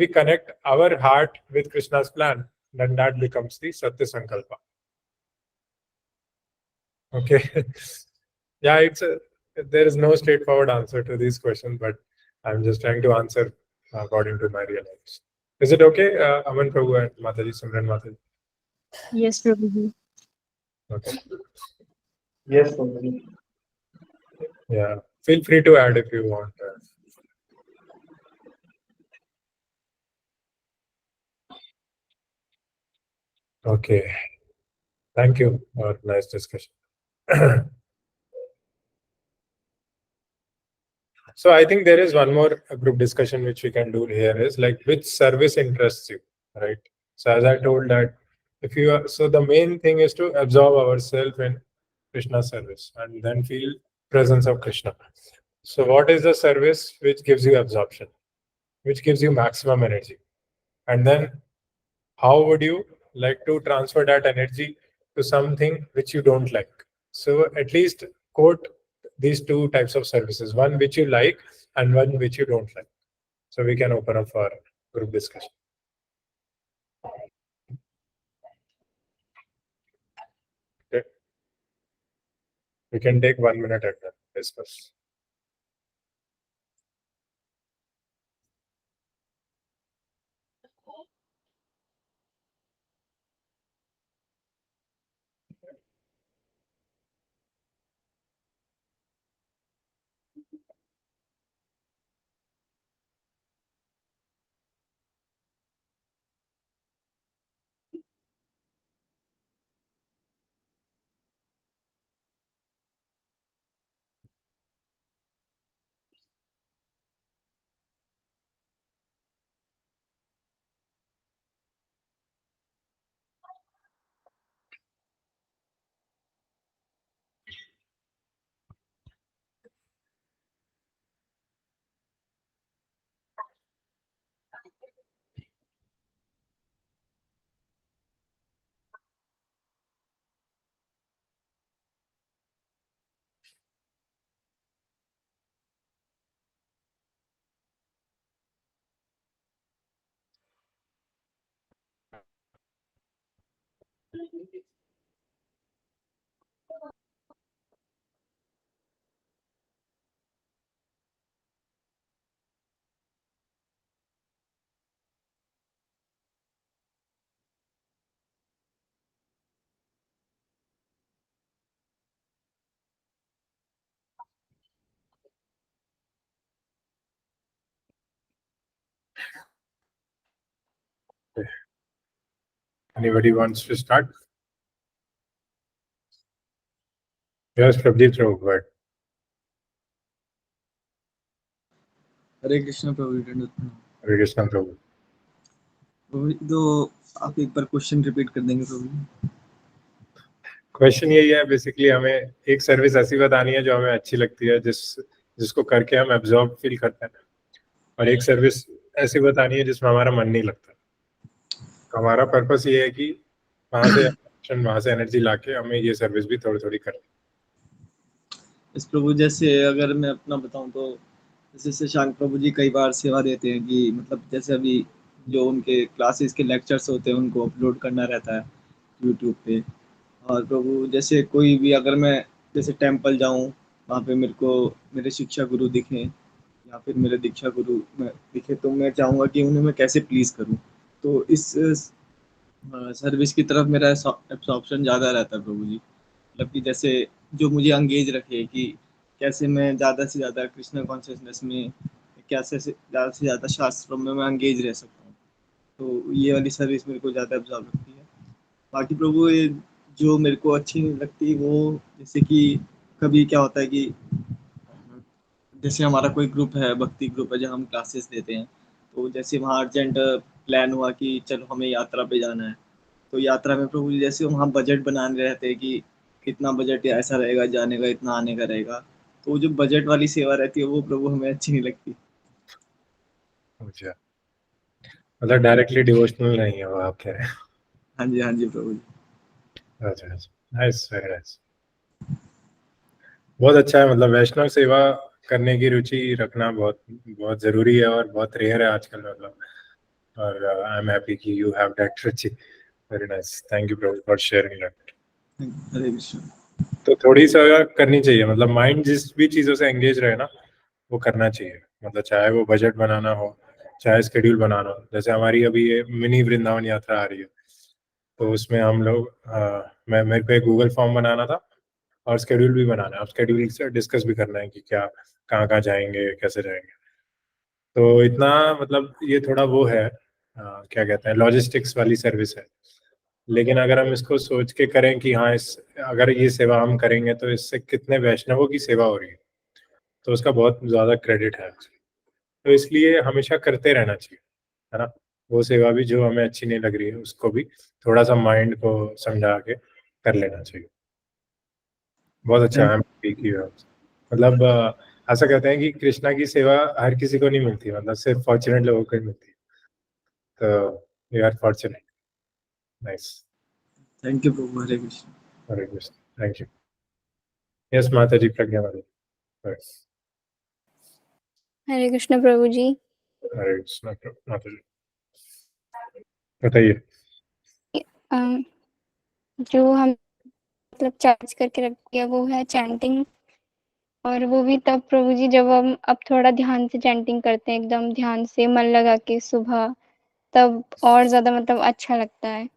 connect our heart with Krishna's plan, then that becomes the Satya Sankalpa. Okay. Yeah, there is no straightforward answer to these questions, but I'm just trying to answer according to my real life. Is it okay, Aman Prabhu and Mataji, Simran Mataji? Yes, Prabhuji. Okay. Yes, Prabhuji. Yeah. Feel free to add if you want. Okay. Thank you for nice discussion. So I think there is one more group discussion which we can do here is like which service interests you, right? So as I told that if you are, so the main thing is to absorb ourselves in Krishna service and then feel presence of Krishna. So what is the service which gives you absorption, which gives you maximum energy? And then how would you like to transfer that energy to something which you don't like? So at least quote these two types of services, one which you like and one which you don't like. So we can open up for group discussion. Okay. We can take 1 minute at the discuss. Okay. Anybody wants to start? Yes, Prabdeep Rao, but हरे कृष्ण प्रभु दंडवत प्रणाम। Hare Krishna Prabhu. प्रभु जी, तो आप एक बार question repeat कर देंगे प्रभु जी? Question यही है basically हमें एक सर्विस ऐसी बतानी है जो हमें अच्छी लगती है जिसको करके हम एब्जॉर्ब फील करते हैं और एक सर्विस ऐसी बतानी है जिसमें हमारा मन नहीं लगता। तो हमारा पर्पस ये है कि वहां से एनर्जी लाके हमें ये सर्विस भी थोड़ी थोड़ी करनी। इस प्रभु जैसे अगर मैं अपना बताऊं तो जैसे शशांक प्रभु जी कई बार सेवा देते हैं कि मतलब जैसे अभी जो उनके क्लासेस के लेक्चर्स होते हैं उनको अपलोड करना रहता है यूट्यूब पे। और प्रभु जैसे कोई भी अगर मैं जैसे टेम्पल जाऊं वहाँ पे मेरे को मेरे शिक्षा गुरु दिखें या फिर मेरे दीक्षा गुरु में दिखे तो मैं चाहूँगा कि उन्हें मैं कैसे प्लीज़ करूँ। तो इस सर्विस की तरफ मेरा एब्सॉर्प्शन ज़्यादा रहता है प्रभु जी। मतलब कि जैसे जो मुझे अंगेज रखे कि कैसे मैं ज़्यादा से ज़्यादा कृष्ण कॉन्शियसनेस में कैसे ज़्यादा से ज़्यादा शास्त्रों में मैं अंगेज रह सकता हूँ। तो ये वाली सर्विस मेरे को ज़्यादा एब्जॉर्ब लगती है। बाकी प्रभु ये जो मेरे को अच्छी नहीं लगती वो जैसे कि कभी क्या होता है कि जैसे हमारा कोई ग्रुप है भक्ति ग्रुप है जहाँ हम क्लासेस देते हैं तो जैसे वहाँ अर्जेंट प्लान हुआ कि चलो हमें यात्रा पे जाना है। तो यात्रा में प्रभु जी जैसे वहाँ बजट बनाने रहते हैं कि कितना बजट ऐसा रहेगा जाने का इतना आने का रहेगा। तो जो बजट वाली सेवा रहती है वो प्रभु हमें अच्छी नहीं लगती। अच्छा, मतलब डायरेक्टली डिवोशनल नहीं है वो आप कह रहे हैं। हाँ जी प्रभु जी। अच्छा अच्छा, नाइस, वेरी नाइस, बहुत अच्छा है। मतलब वैष्णव सेवा करने की रुचि रखना बहुत बहुत जरूरी है और बहुत रेयर है आजकल। मतलब और आई एम हैप्पी कि यू हैव दैट रुचि। Very nice, thank you Prabhu for sharing that. Hare Krishna. तो थोड़ी सा करनी चाहिए, मतलब माइंड जिस भी चीजों से एंगेज रहे ना वो करना चाहिए। मतलब चाहे वो बजट बनाना हो, चाहे शेड्यूल बनाना हो। जैसे हमारी अभी ये मिनी वृंदावन यात्रा आ रही है तो उसमें हम लोग मेरे को एक गूगल फॉर्म बनाना था और शेड्यूल भी बनाना है। अब शेड्यूल से डिस्कस भी करना है कि क्या कहाँ कहाँ जाएंगे, कैसे जाएंगे। तो इतना मतलब ये थोड़ा वो है क्या कहते हैं, लॉजिस्टिक्स वाली सर्विस है। लेकिन अगर हम इसको सोच के करें कि हाँ इस अगर ये सेवा हम करेंगे तो इससे कितने वैष्णवों की सेवा हो रही है, तो उसका बहुत ज़्यादा क्रेडिट है। तो इसलिए हमेशा करते रहना चाहिए, है ना। वो सेवा भी जो हमें अच्छी नहीं लग रही है उसको भी थोड़ा सा माइंड को समझा के कर लेना चाहिए। बहुत अच्छा है की है। मतलब ऐसा कहते हैं कि कृष्णा की सेवा हर किसी को नहीं मिलती, मतलब सिर्फ फॉर्चुनेट लोगों को ही मिलती है। तो you are fortunate. Nice. Thank you Prabhu. Hare Krishna. Hare Krishna. Thank you. Yes माता जी, प्रज्ञा माता जी। हरे कृष्ण प्रभु जी। हरे कृष्ण माता जी, बताइए। अम, जो हम मतलब चार्ज करके रख दिया वो है चैंटिंग, और वो भी तब प्रभु जी जब हम अब थोड़ा ध्यान से चैंटिंग करते हैं, एकदम ध्यान से मन लगा के सुबह, तब और ज़्यादा मतलब अच्छा लगता है।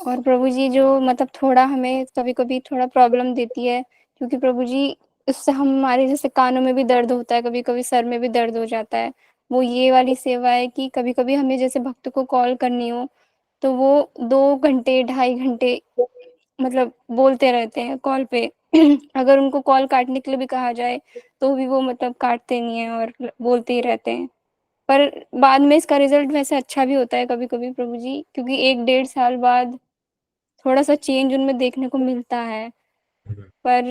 और प्रभु जी जो मतलब थोड़ा हमें कभी-कभी थोड़ा प्रॉब्लम देती है, क्योंकि प्रभु जी इससे हमारे जैसे कानों में भी दर्द होता है, कभी-कभी सर में भी दर्द हो जाता है। वो ये वाली सेवा है कि कभी-कभी हमें जैसे भक्त को कॉल करनी हो, तो वो 2 घंटे, ढाई घंटे मतलब बोलते रहते हैं कॉल पे। अगर उनको कॉल काटने के लिए भी कहा जाए, तो भी वो मतलब काटते नहीं हैं और बोलते ही रहते हैं। पर बाद में इसका रिज़ल्ट वैसे अच्छा भी होता है कभी-कभी प्रभु जी, क्योंकि 1 डेढ़ साल बाद थोड़ा-सा चेंज उनमें देखने को मिलता है। पर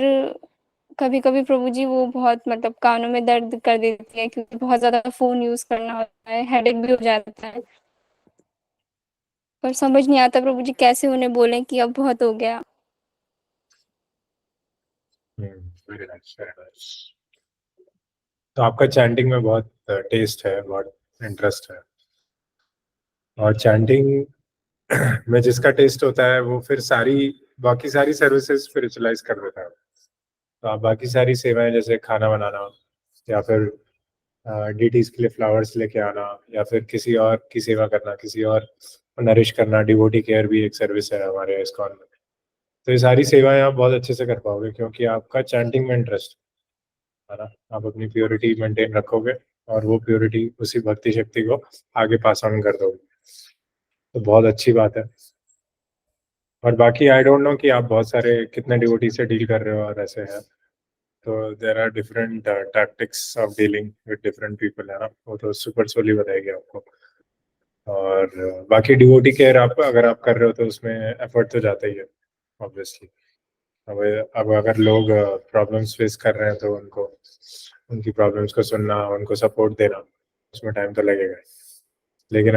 कभी-कभी प्रभु जी वो बहुत मतलब कानों में दर्द कर देती है, क्योंकि बहुत ज़्यादा फ़ोन यूज़ करना होता है, हेडेक भी हो जाता है। पर समझ नहीं आता प्रभु जी कैसे उन्हें बोलें कि अब बहुत हो गया। Very nice, very nice. तो आपका चैंटिंग में बहुत टेस्ट है, बहुत इंटरेस्ट है। और चैंटिंग में जिसका टेस्ट होता है वो फिर बाकी सारी सर्विसेज स्पिरिचुअलाइज कर देता है। तो आप बाकी सारी सेवाएं जैसे खाना बनाना, या फिर डीटीज के लिए फ्लावर्स लेके आना, या फिर किसी और की सेवा करना, किसी और को नरिश करना, डिवोटी केयर भी एक सर्विस है हमारे इस्कॉन में। तो ये सारी सेवाएं आप बहुत अच्छे से कर पाओगे क्योंकि आपका चैंटिंग में इंटरेस्ट है ना। आप अपनी प्योरिटी मेंटेन रखोगे और वो प्योरिटी उसी भक्ति शक्ति को आगे पास ऑन कर दोगे। तो बहुत अच्छी बात है। और बाकी आई डोंट नो कि आप बहुत सारे कितने डिवोटी से डील कर रहे हो और ऐसे है। तो there are different tactics of dealing with different people, है ना। वो तो सुपर सोली बताएगी आपको। और बाकी डिवोटी केयर आप अगर आप कर रहे हो तो उसमें एफर्ट तो जाता ही है ऑब्वियसली। अब अगर लोग प्रॉब्लम्स फेस कर रहे हैं तो उनको उनकी प्रॉब्लम्स को सुनना, उनको सपोर्ट देना, उसमें टाइम तो लगेगा ही। लेकिन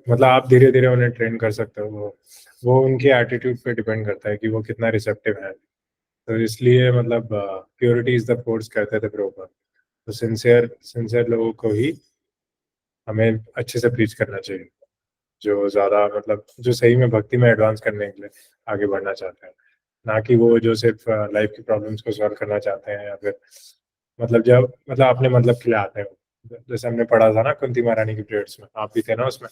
मतलब आप धीरे धीरे उन्हें ट्रेन कर सकते हो। वो उनके एटीट्यूड पे डिपेंड करता है कि वो कितना रिसेप्टिव है। तो इसलिए मतलब प्योरिटी इज द फोर्स कहते थे प्रभुपाद। तो सिंसियर सिंसियर लोगों को ही हमें अच्छे से प्रीच करना चाहिए, जो ज़्यादा मतलब जो सही में भक्ति में एडवांस करने के लिए आगे बढ़ना चाहते हैं, ना कि वो जो सिर्फ लाइफ की प्रॉब्लम्स को सॉल्व करना चाहते हैं, या फिर मतलब जब मतलब अपने मतलब के लिए आते हैं। जैसे हमने पढ़ा था ना कुंती महारानी की पीरियड्स में, आप भी थे ना उसमें,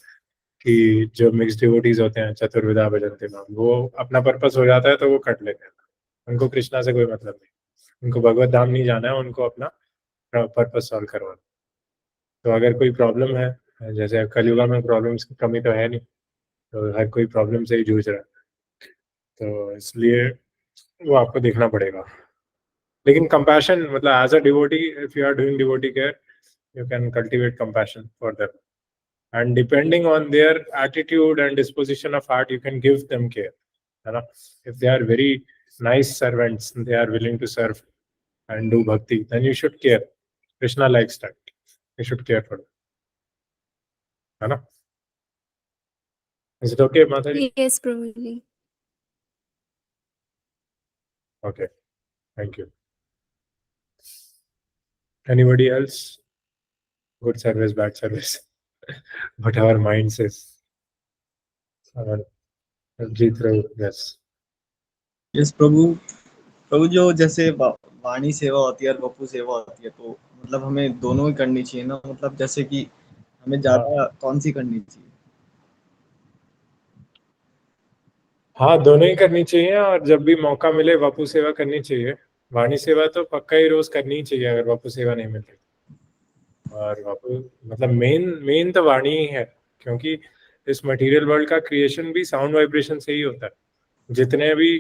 कि जो मिक्स डिवोटीज होते हैं चतुर्विधा भजन्ते माम, वो अपना पर्पस हो जाता है तो वो कट लेते हैं। उनको कृष्णा से कोई मतलब नहीं, उनको भगवत धाम नहीं जाना है, उनको अपना पर्पस सॉल्व करवाना। तो अगर कोई प्रॉब्लम है, जैसे कलयुगा में प्रॉब्लम्स की कमी तो है नहीं, तो हर कोई प्रॉब्लम से ही जूझ रहा है। तो इसलिए वो आपको देखना पड़ेगा। लेकिन कंपैशन मतलब as a devotee, if you are doing devotee care, you can cultivate compassion for them, and depending on their attitude and disposition of heart you can give them care, है ना। if they are very nice servants, they are willing to serve and do bhakti, then you should care. Krishna likes that, you should care for them, है ना। is it okay mata ji? Yes प्रभु जी। Okay, thank you. Anybody else? Good service, bad service? Whatever mind says. जीत रहे हो, yes. Yes प्रभु। प्रभु जो जैसे वाणी सेवा होती है और वपु सेवा होती है, तो मतलब हमें दोनों ही करनी चाहिए ना, मतलब जैसे कि हमें ज्यादा कौन सी करनी चाहिए? हाँ, दोनों ही करनी चाहिए, और जब भी मौका मिले वपु सेवा करनी चाहिए। वाणी सेवा तो पक्का ही रोज करनी ही चाहिए अगर वपु सेवा नहीं मिलती। और वपु मतलब मेन मेन तो वाणी ही है, क्योंकि इस मटेरियल वर्ल्ड का क्रिएशन भी साउंड वाइब्रेशन से ही होता है। जितने भी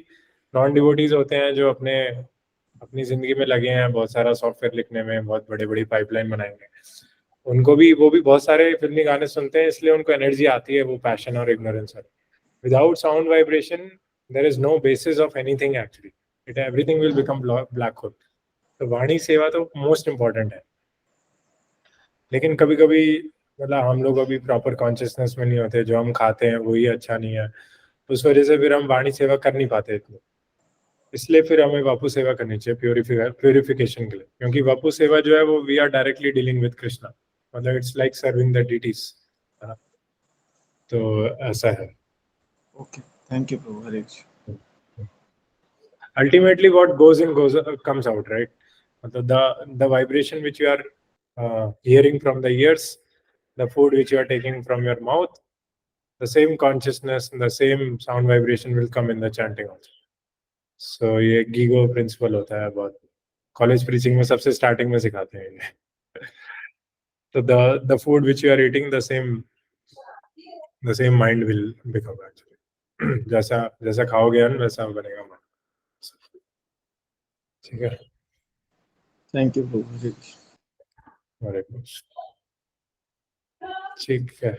नॉन डिवोटीज होते हैं जो अपने अपनी जिंदगी में लगे हैं, बहुत सारा सॉफ्टवेयर लिखने में, बहुत बड़ी बड़ी पाइपलाइन बनाएंगे, उनको भी वो भी बहुत सारे फिल्मी गाने सुनते हैं, इसलिए उनको एनर्जी आती है, वो पैशन और इग्नोरेंस है. Without sound vibration there is no basis of anything actually. It everything will become black hole. तो वाणी सेवा तो मोस्ट इम्पोर्टेंट है. लेकिन कभी कभी मतलब हम लोग अभी प्रॉपर कॉन्शियसनेस में नहीं होते, जो हम खाते हैं वही अच्छा नहीं है, उस वजह से फिर हम वाणी सेवा कर नहीं पाते इतनी. इसलिए फिर हमें वापू सेवा करनी चाहिए प्योरिफिकेशन के लिए, क्योंकि वापू सेवा जो है वो we are directly dealing with Krishna. मतलब it's like serving the deities. तो ऐसा है. Okay, thank you Prabhu, Hare Krishna. Ultimately what goes in goes comes out, right? मतलब the vibration which you are hearing from the ears, the food which you are taking from your mouth, the same consciousness, the same sound vibration will come in the chanting also. So ये GIGO principal होता है, बहुत college preaching में सबसे starting में सिखाते हैं ये. तो the food which you are eating, the same mind will become actually. जैसा जैसा खाओगे अन्न वैसा बनेगा मन. ठीक है. थैंक यू प्रभु, हरे कृष्ण. हरे कृष्ण. ठीक है.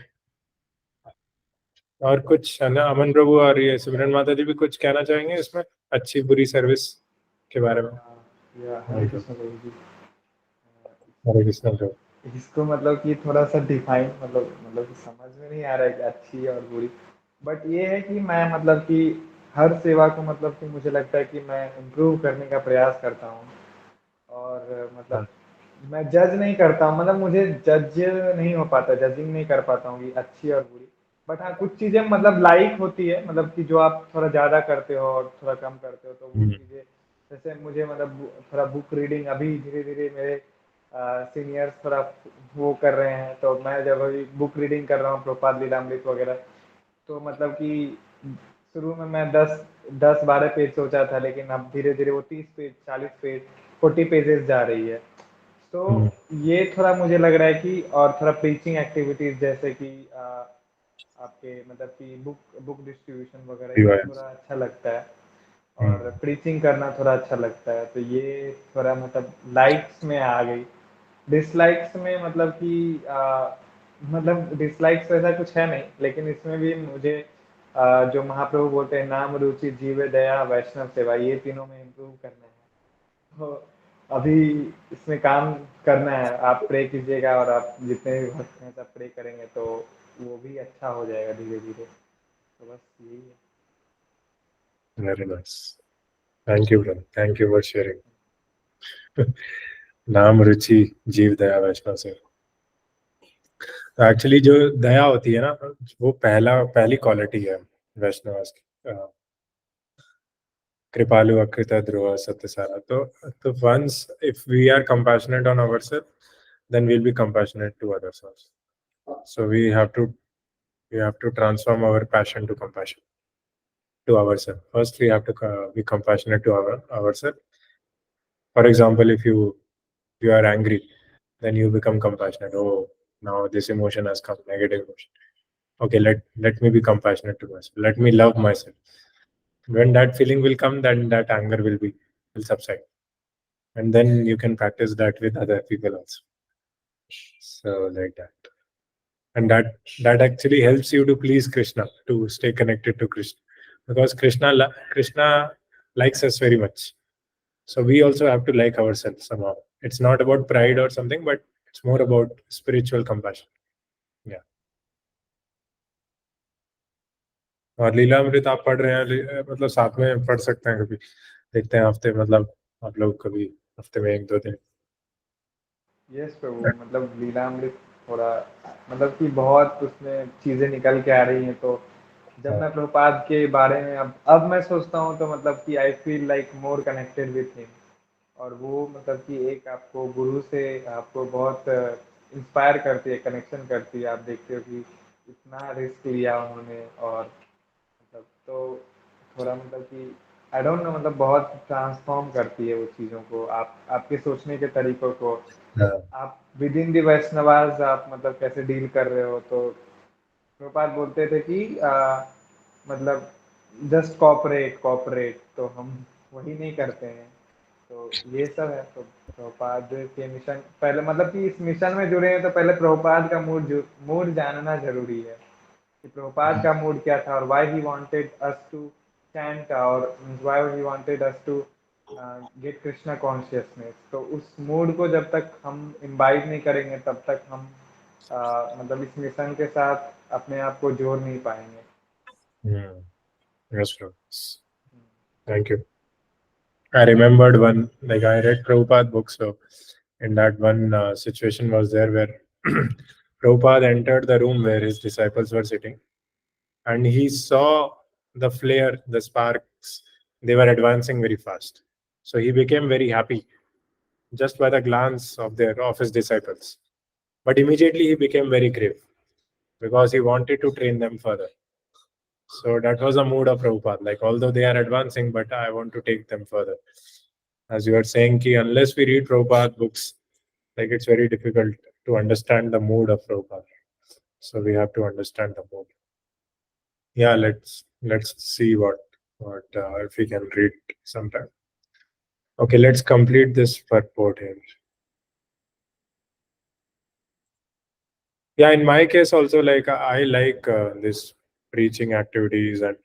और कुछ है ना, अमन प्रभु और ये सिमरन माता जी भी कुछ कहना चाहेंगे इसमें अच्छी बुरी सर्विस के बारे में? या हरे कृष्ण प्रभु जी. हरे कृष्ण प्रभु. इसको मतलब कि थोड़ा सा डिफाइन मतलब कि समझ में नहीं आ रहा है कि अच्छी और बुरी. बट ये है कि मैं मतलब कि हर सेवा को मतलब कि मुझे लगता है कि मैं इम्प्रूव करने का प्रयास करता हूँ. और मतलब मैं जज नहीं करता हूँ, मतलब मुझे जज नहीं हो पाता, जजिंग नहीं कर पाता हूँ कि अच्छी और बुरी. बट हाँ, कुछ चीज़ें मतलब लाइक होती है, मतलब कि जो आप थोड़ा ज़्यादा करते हो और थोड़ा कम करते हो, तो वो चीज़ें जैसे मुझे मतलब थोड़ा बुक रीडिंग अभी धीरे धीरे मेरे सीनियर्स थोड़ा वो कर रहे हैं, तो मैं जब अभी बुक रीडिंग कर रहा हूँ प्रभुपाद लीलामृत वगैरह, तो मतलब कि शुरू में मैं 10-12 पेज सोचा था, लेकिन अब धीरे धीरे वो 30 पेज, 40 पेज, 40 पेजेस जा रही है. तो ये थोड़ा मुझे लग रहा है कि और थोड़ा प्रीचिंग एक्टिविटीज जैसे कि आपके मतलब कि बुक बुक डिस्ट्रीब्यूशन वगैरह, ये थोड़ा अच्छा लगता है. और प्रीचिंग करना थोड़ा अच्छा लगता है. तो ये थोड़ा मतलब लाइक्स में आ गई. डिसलाइक्स में मतलब कि मतलब डिसलाइक्स वैसा कुछ है नहीं, लेकिन इसमें भी मुझे जो महाप्रभु बोलते हैं नाम रुचि जीव दया वैष्णव सेवा, ये तीनों में इम्प्रूव करना है. तो अभी इसमें काम करना है. आप प्रे कीजिएगा और आप जितने भी भक्त हैं सब प्रे करेंगे तो वो भी अच्छा हो जाएगा धीरे धीरे. तो बस यही है. Very nice. Thank you brother, thank you for sharing. नाम रुचि जीव दया वैष्णव से. तो एक्चुअली जो दया होती है ना, वो पहली क्वालिटी है वैष्णव की. कृपालु अकृत ध्रुव सत्य सारा. तो once if we are compassionate on ourselves, then we'll be compassionate to others also. So we have to transform our passion to compassion to ourselves. First, we have to be compassionate to ourselves. For example, if you are angry, then you become compassionate. Oh, now this emotion has come, negative emotion. Okay, let me be compassionate to myself. Let me love myself. When that feeling will come, then that anger will subside, and then you can practice that with other people also. So like that. And that actually helps you to please Krishna, to stay connected to Krishna, because Krishna likes us very much. So we also have to like ourselves somehow. It's not about pride or something, but it's more about spiritual compassion. Yeah. और लीलामृत आप पढ़ रहे हैं, मतलब साथ में पढ़ सकते हैं कभी. देखते हैं हफ्ते, मतलब आप लोग कभी हफ्ते में 1-2 दिन. यस प्रभु, मतलब लीलामृत थोड़ा मतलब कि बहुत उसमें चीजें निकल के आ रही हैं. तो जब मैं प्रभुपाद के बारे में अब मैं सोचता हूँ, तो मतलब कि I feel like more connected with him. और वो मतलब कि एक आपको गुरु से आपको बहुत इंस्पायर करती है, कनेक्शन करती है. आप देखते हो कि इतना रिस्क लिया उन्होंने, और मतलब तो थोड़ा मतलब कि आई डोंट नो, मतलब बहुत ट्रांसफॉर्म करती है वो चीज़ों को, आप आपके सोचने के तरीकों को. आप विद इन दी वैष्णवाज आप मतलब कैसे डील कर रहे हो. तो प्रभुपाद बोलते थे कि मतलब जस्ट कॉपरेट कॉपरेट, तो हम वही नहीं करते हैं. तो ये सब है। तो प्रभुपाद के मिशन पहले मतलब कि इस मिशन में जुड़े हैं तो पहले प्रभुपाद का मूड जानना जरूरी है कि प्रभुपाद का मूड क्या था और why he wanted us to chant और why he wanted us to get Krishna consciousness. तो उस मूड को जब तक हम इम्बाइब नहीं करेंगे तब तक हम मतलब इस मिशन के साथ अपने आप को जोड़ नहीं पाएंगे। Yes, bro. Thank you. I remembered one, like I read Prabhupada book, so in that one situation was there where Prabhupada entered the room where his disciples were sitting, and he saw the flare, the sparks, they were advancing very fast. So he became very happy just by the glance of his disciples. But immediately he became very grave because he wanted to train them further. So that was the mood of Prabhupada. Like, although they are advancing, but I want to take them further. As you are saying, ki unless we read Prabhupada books, like it's very difficult to understand the mood of Prabhupada. So we have to understand the mood. Yeah, let's see what if we can read sometime. Okay, let's complete this purport here. Yeah, in my case also, like I like this preaching activities and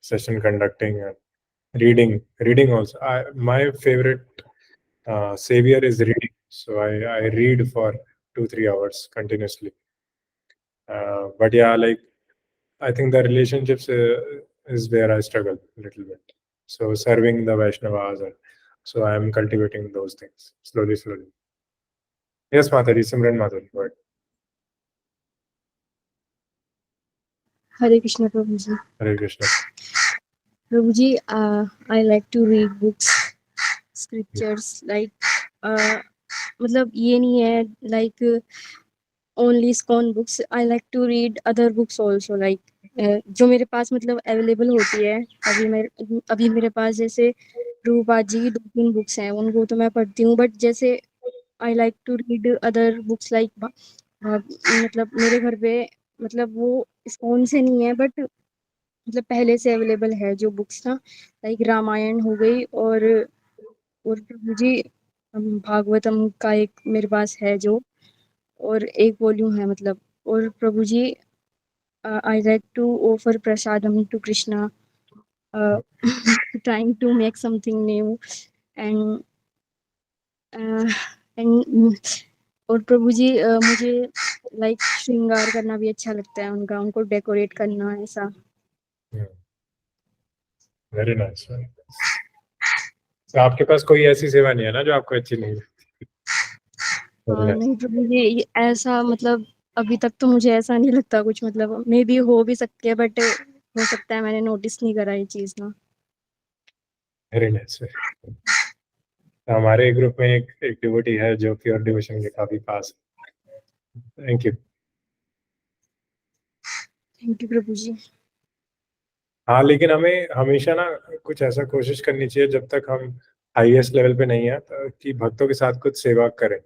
session conducting and reading also. My favorite savior is reading, so I read for 2-3 hours continuously. But yeah, like I think the relationships is where I struggle a little bit. So serving the Vaishnavas, and so I am cultivating those things slowly, slowly. Yes, Mataji, Simran Mataji, go ahead. Hare Krishna, Prabhuji. Hare Krishna. Prabhuji, I like to read books, scriptures, like मतलब ये नहीं है like only ISKCON books. I like to read other books also, like जो मेरे पास मतलब available होती है। अभी मेरे पास जैसे रूपा जी 2-3 बुक्स हैं, उनको तो मैं पढ़ती हूँ, बट जैसे I like to read other books like मतलब मेरे घर पे मतलब वो ISKCON से नहीं है, बट मतलब पहले से अवेलेबल है जो बुक्स ना, लाइक रामायण हो गई और प्रभु जी भागवतम का एक मेरे पास है जो, और एक वॉल्यूम है मतलब। और Prabhu ji I like to offer prasadam to Krishna, trying to make something new and और प्रभु जी मुझे लाइक श्रृंगार करना भी अच्छा लगता है उनका, उनको डेकोरेट करना ऐसा। Very nice. तो आपके पास कोई ऐसी सेवा नहीं है ना जो आपको अच्छी नहीं लगती? नहीं प्रभु जी, ऐसा मतलब अभी तक तो मुझे ऐसा नहीं लगता कुछ, मतलब मे बी हो भी सकती है, बट हो सकता है मैंने नोटिस नहीं करा ये चीज ना। Very nice. हमारे ग्रुप में एक डिवोटी है जो प्योर डिवोशन के काफी पास है। Thank you. थैंक यू प्रभु जी। हाँ, लेकिन हमें हमेशा ना कुछ ऐसा कोशिश करनी चाहिए जब तक हम हाईएस्ट लेवल पे नहीं है तो कि भक्तों के साथ कुछ सेवा करें।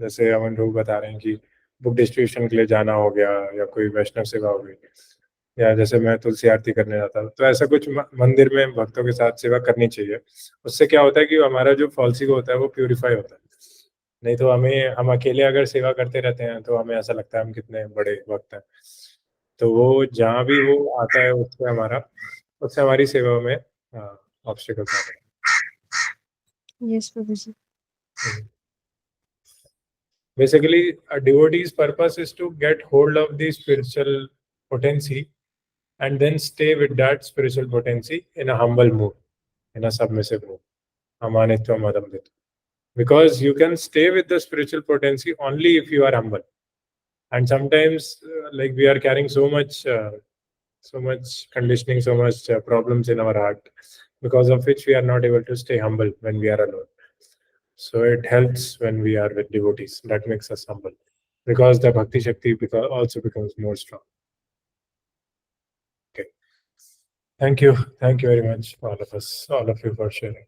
जैसे अमन लोग बता रहे हैं कि बुक डिस्ट्रीब्यूशन के लिए जाना हो गया या कोई वैष्णव सेवा हो गई, या जैसे मैं तुलसी आरती करने जाता हूँ, तो ऐसा कुछ मंदिर में भक्तों के साथ सेवा करनी चाहिए। उससे क्या होता है कि हमारा जो फॉल्स ईगो होता है वो प्यूरिफाई होता है। नहीं तो हम अकेले अगर सेवा करते रहते हैं तो हमें ऐसा लगता है हम कितने बड़े भक्त हैं। तो वो जहाँ भी वो आता है उससे हमारी सेवा में ऑब्स्टिकल्स आते हैं। Yes Prabhu ji. Basically, a devotee's purpose is to get hold of the spiritual potency and then stay with that spiritual potency in a humble mood, in a submissive mood. Amanitvam adamvit. Because you can stay with the spiritual potency only if you are humble. And sometimes, like we are carrying so much conditioning, so much problems in our heart, because of which we are not able to stay humble when we are alone. So it helps when we are with devotees. That makes us humble, because the bhakti shakti also becomes more strong. Okay. Thank you very much, all of you for sharing.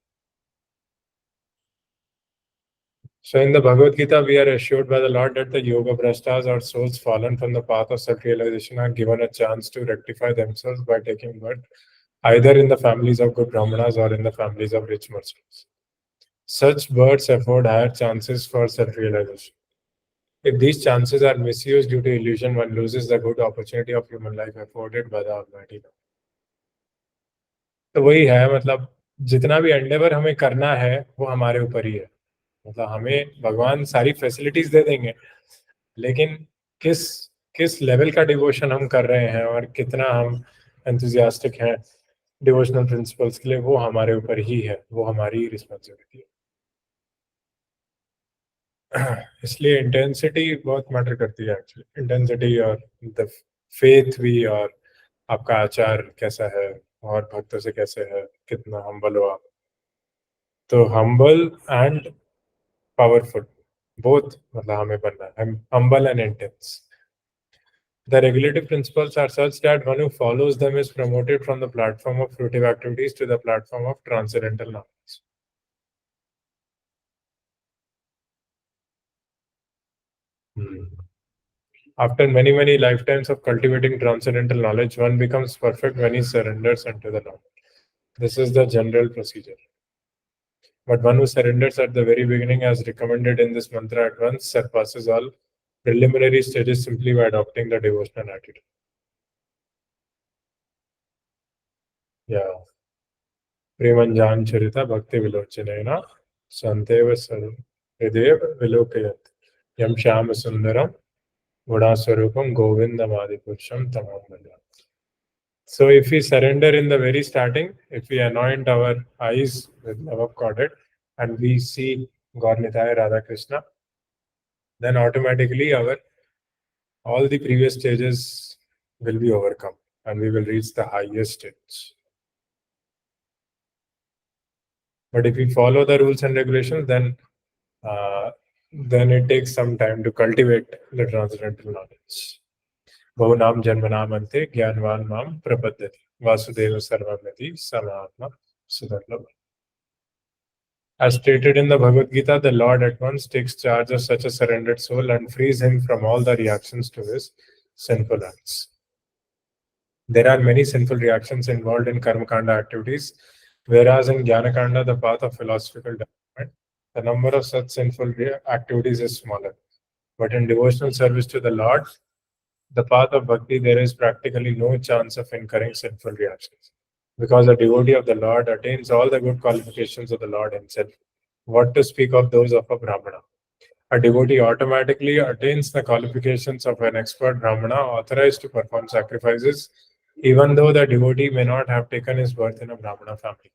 So in the Bhagavad Gita, we are assured by the Lord that the yoga brashtas or souls fallen from the path of self-realization are given a chance to rectify themselves by taking birth either in the families of good brahmanas or in the families of rich merchants. Such births afford higher chances for self-realization. If these chances are misused due to illusion, one loses the good opportunity of human life afforded by the Almighty. तो वही है, मतलब जितना भी Endeavour हमें करना है वो हमारे ऊपर ही है। मतलब हमें भगवान सारी फैसिलिटीज दे देंगे, लेकिन किस किस लेवल का डिवोशन हम कर रहे हैं और कितना हम एंथुजियास्टिक हैं डिवोशनल प्रिंसिपल्स के लिए, वो हमारे ऊपर ही है, वो हमारी ही रिस्पॉन्सिबिलिटी है। इसलिए इंटेंसिटी बहुत मैटर करती है एक्चुअली, इंटेंसिटी और द फेथ भी, और आपका आचार कैसा है और भक्तों से कैसे है, कितना हम्बल हो आप। तो हम्बल एंड पावरफुल बोथ, मतलब हमें बनना है humble and intense. The regulative principles are such that one who follows them is promoted from the platform of fruitive activities to the platform of transcendental knowledge. After many, many lifetimes of cultivating transcendental knowledge, one becomes perfect when he surrenders unto the Lord. This is the general procedure. But one who surrenders at the very beginning, as recommended in this mantra, at once surpasses all preliminary stages simply by adopting the devotional attitude. Yeah. Premanjan Charita Bhakti Vilochanena Santeva Hridev Vilokayat Yam Shama Sundaram Gunaswarupam Govindamadi Purusham Tamam Bhajan. So if we surrender in the very starting, if we anoint our eyes with love of Godhead and we see God Nithaya Radha Krishna, then automatically our all the previous stages will be overcome and we will reach the highest stage. But if we follow the rules and regulations, then it takes some time to cultivate the transcendental knowledge. Bahunam Janmanam Ante Gyanvan Mam Prapadyati Vasudeva Sarvamati Samahatma Sudarlabha. As stated in the Bhagavad Gita, the Lord at once takes charge of such a surrendered soul and frees him from all the reactions to his sinful acts. There are many sinful reactions involved in Karmakanda activities, whereas in Jnanakanda, the path of philosophical development, the number of such sinful activities is smaller. But in devotional service to the Lord, the path of bhakti, there is practically no chance of incurring sinful reactions. Because a devotee of the Lord attains all the good qualifications of the Lord himself. What to speak of those of a Brahmana? A devotee automatically attains the qualifications of an expert Brahmana authorized to perform sacrifices, even though the devotee may not have taken his birth in a Brahmana family.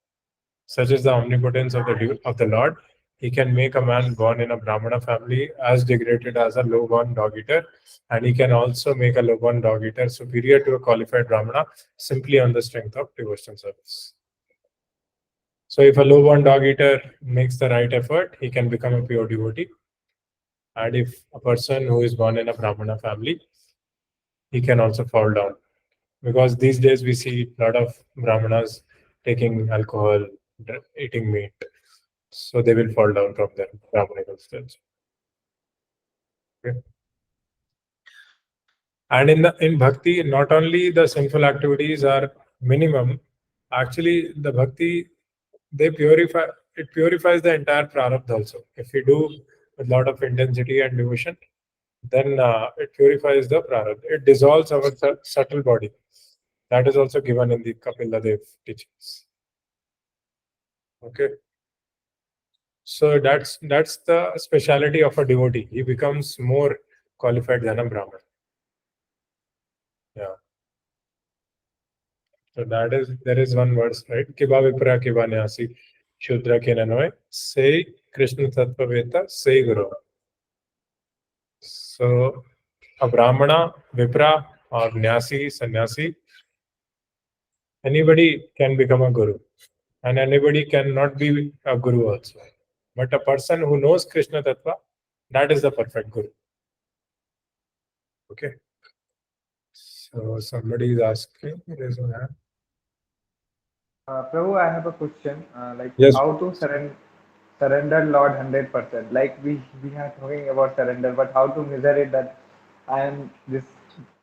Such is the omnipotence of the Lord. He can make a man born in a Brahmana family as degraded as a low-born dog-eater, and he can also make a low-born dog-eater superior to a qualified Brahmana simply on the strength of devotional service. So if a low-born dog-eater makes the right effort, he can become a pure devotee. And if a person who is born in a Brahmana family, he can also fall down. Because these days we see a lot of Brahmanas taking alcohol, eating meat. So they will fall down from their Brahmanical stage. Okay. And in bhakti, not only the sinful activities are minimum, actually the bhakti, they purify, it purifies the entire prarabdha also. If we do with a lot of intensity and devotion, then it purifies the prarabdha. It dissolves our subtle body. That is also given in the Kapila Dev teachings. Okay. So that's the speciality of a devotee. He becomes more qualified than a Brahman. Yeah. So there is one verse, right? Kiba vipra kiba nyasi shudra kinanoy say Krishna tattva veta say guru. So a Brahmana, vipra or nyasi, sannyasi, anybody can become a guru. And anybody cannot be a guru also. But a person who knows Krishna tattva, that is the perfect guru. Okay. So somebody is asking, raise your hand. Prabhu, I have a question. Like Yes. how to surrender Lord 100%. Like we are talking about surrender, but how to measure it that I am this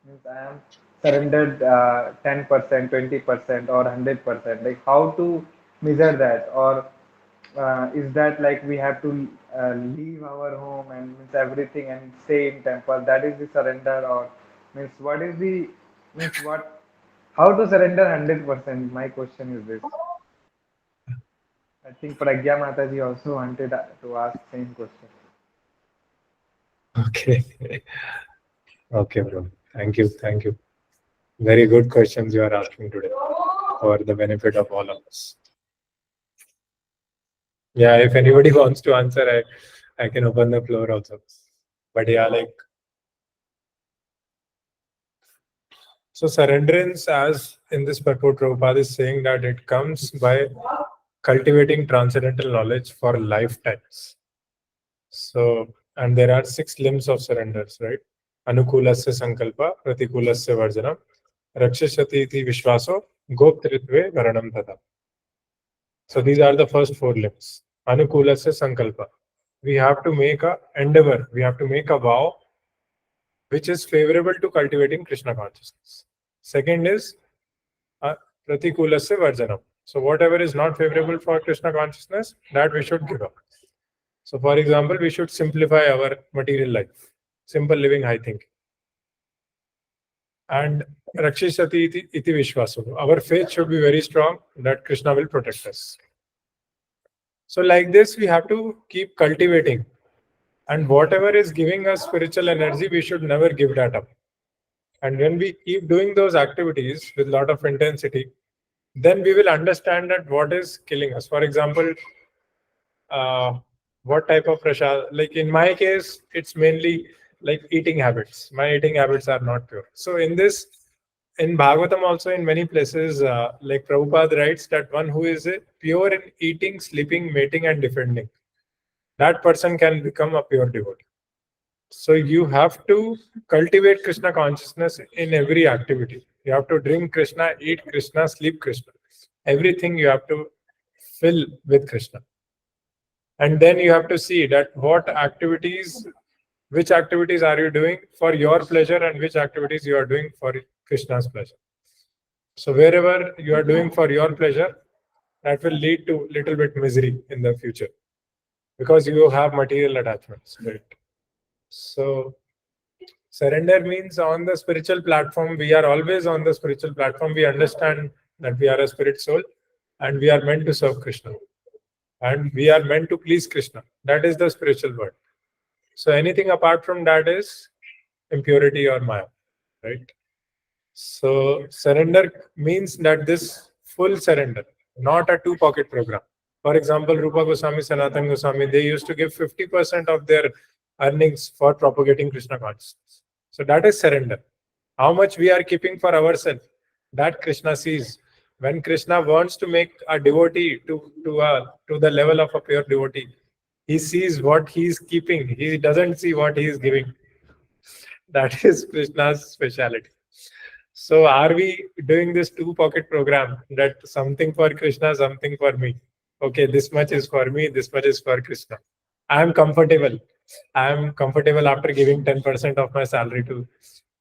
means I am surrendered 10%, 20%, or 100%. Like how to measure that, or is that like we have to leave our home and means everything and stay in temple? That is the surrender, or means what is the means what how to surrender 100%? My question is this. I think Pragya Mataji also wanted to ask same question. Okay. Okay, bro. Thank you. Thank you. Very good questions you are asking today for the benefit of all of us. Yeah, if anybody wants to answer, I can open the floor also. But yeah, like, so surrenderance, as in this purport, Prabhupada is saying that it comes by cultivating transcendental knowledge for lifetimes. So, and there are 6 limbs of surrenders, right? Anukulasya sankalpa, pratikulasya varjanam, rakshashati iti vishwaso, goptritve varanam tata. So these are the first 4 limbs. Anukulasya sankalpa. We have to make a endeavor, we have to make a vow which is favorable to cultivating Krishna consciousness. Second is uh, pratikulasya varjanam. So whatever is not favorable for Krishna consciousness, that we should give up. So for example, we should simplify our material life, simple living, high thinking. And rakshishati iti vishwaso. Our faith should be very strong that Krishna will protect us. So like this, we have to keep cultivating. And whatever is giving us spiritual energy, we should never give that up. And when we keep doing those activities with a lot of intensity, then we will understand that what is killing us. For example, uh, what type of prasad, like in my case, it's mainly like eating habits. My eating habits are not pure. So in this, in Bhagavatam also in many places, like Prabhupada writes that one who is pure in eating, sleeping, mating and defending, that person can become a pure devotee. So you have to cultivate Krishna consciousness in every activity. You have to drink Krishna, eat Krishna, sleep Krishna. Everything you have to fill with Krishna. And then you have to see that which activities are you doing for your pleasure and which activities you are doing for Krishna's pleasure. So wherever you are doing for your pleasure, that will lead to little bit misery in the future because you have material attachments, right? So surrender means on the spiritual platform, we are always on the spiritual platform. We understand that we are a spirit soul and we are meant to serve Krishna. And we are meant to please Krishna. That is the spiritual word. So anything apart from that is impurity or maya, right? So surrender means that this full surrender, not a two-pocket program. For example, Rupa Goswami, Sanatan Goswami, they used to give 50% of their earnings for propagating Krishna consciousness. So that is surrender. How much we are keeping for ourselves, that Krishna sees. When Krishna wants to make a devotee to the level of a pure devotee, he sees what he is keeping. He doesn't see what he is giving. That is Krishna's speciality. So are we doing this two-pocket program that something for Krishna, something for me? Okay, this much is for me, this much is for Krishna. I am comfortable. I am comfortable after giving 10% of my salary to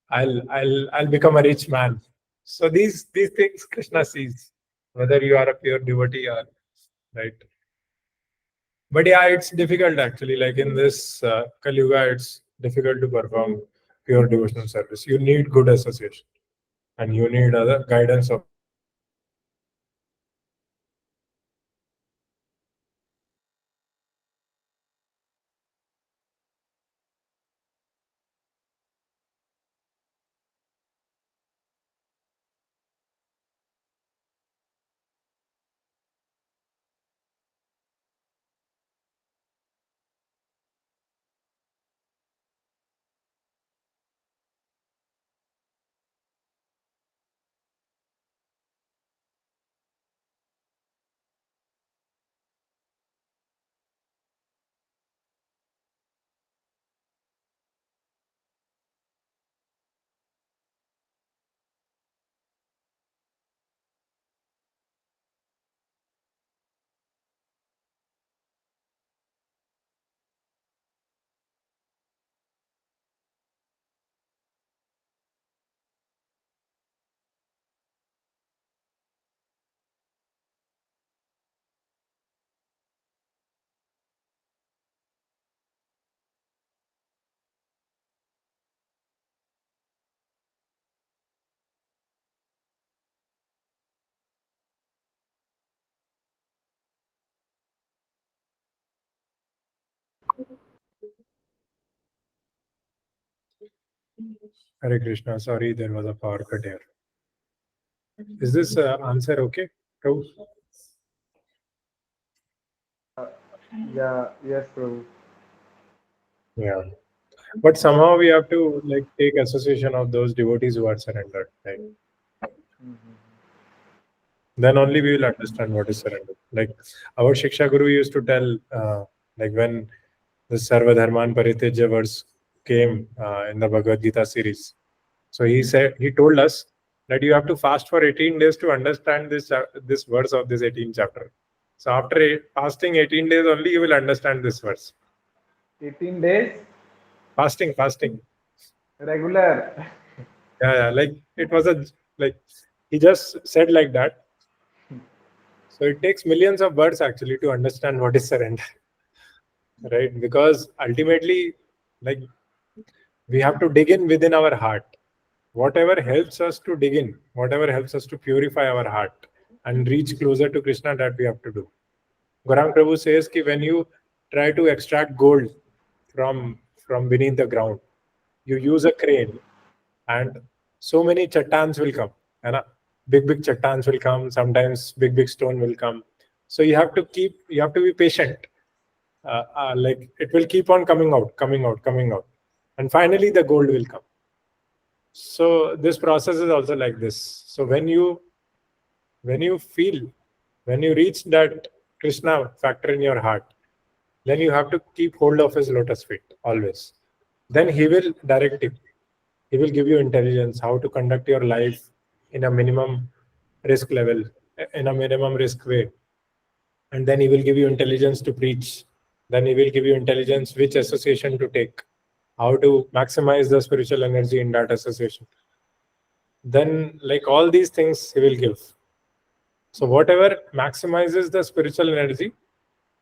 I'll become a rich man. So these things Krishna sees, whether you are a pure devotee or right. But yeah, it's difficult actually. Like in this Kali Yuga, it's difficult to perform pure devotional service. You need good association and you need other guidance of Hare Krishna. Sorry, there was a power cut here. Is this answer okay, Prabhu? Yeah, yes, Prabhu. Yeah. But somehow we have to like take association of those devotees who are surrendered. Like, then only we will understand what is surrender. Like our Shiksha Guru used to tell, like when the Sarva Dharman Paritejya verse came in the Bhagavad Gita series. So he told us that you have to fast for 18 days to understand this verse of this 18th chapter. So after fasting 18 days only, you will understand this verse. 18 days Fasting. regular. Yeah. Like it was like he just said like that. So it takes millions of words actually to understand what is surrender, right? Because ultimately, like we have to dig in within our heart. Whatever helps us to dig in, whatever helps us to purify our heart and reach closer to Krishna, that we have to do. Gaurang Prabhu says that when you try to extract gold from beneath the ground, you use a crane and so many chattans will come. And big chattans will come, sometimes big stone will come. So you have to be patient. Like it will keep on coming out. And finally the gold will come. So this process is also like this. So when you reach that Krishna factor in your heart, then you have to keep hold of his lotus feet always. Then he will direct you. He will give you intelligence how to conduct your life in a minimum risk level, in a minimum risk way. And then he will give you intelligence to preach. Then he will give you intelligence which association to take, how to maximize the spiritual energy in that association. Then, like all these things, he will give. So, whatever maximizes the spiritual energy,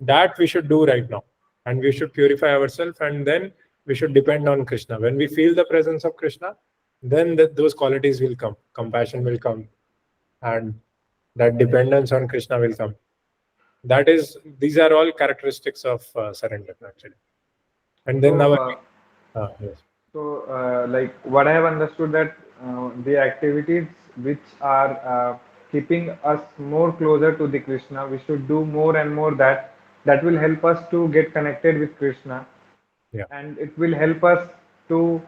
that we should do right now. And we should purify ourselves, and then we should depend on Krishna. When we feel the presence of Krishna, then those qualities will come. Compassion will come, and that dependence on Krishna will come. These are all characteristics of surrender, actually. And then So, our yes. like what I have understood that the activities which are keeping us more closer to the Krishna, we should do more and more that will help us to get connected with Krishna, Yeah. and it will help us to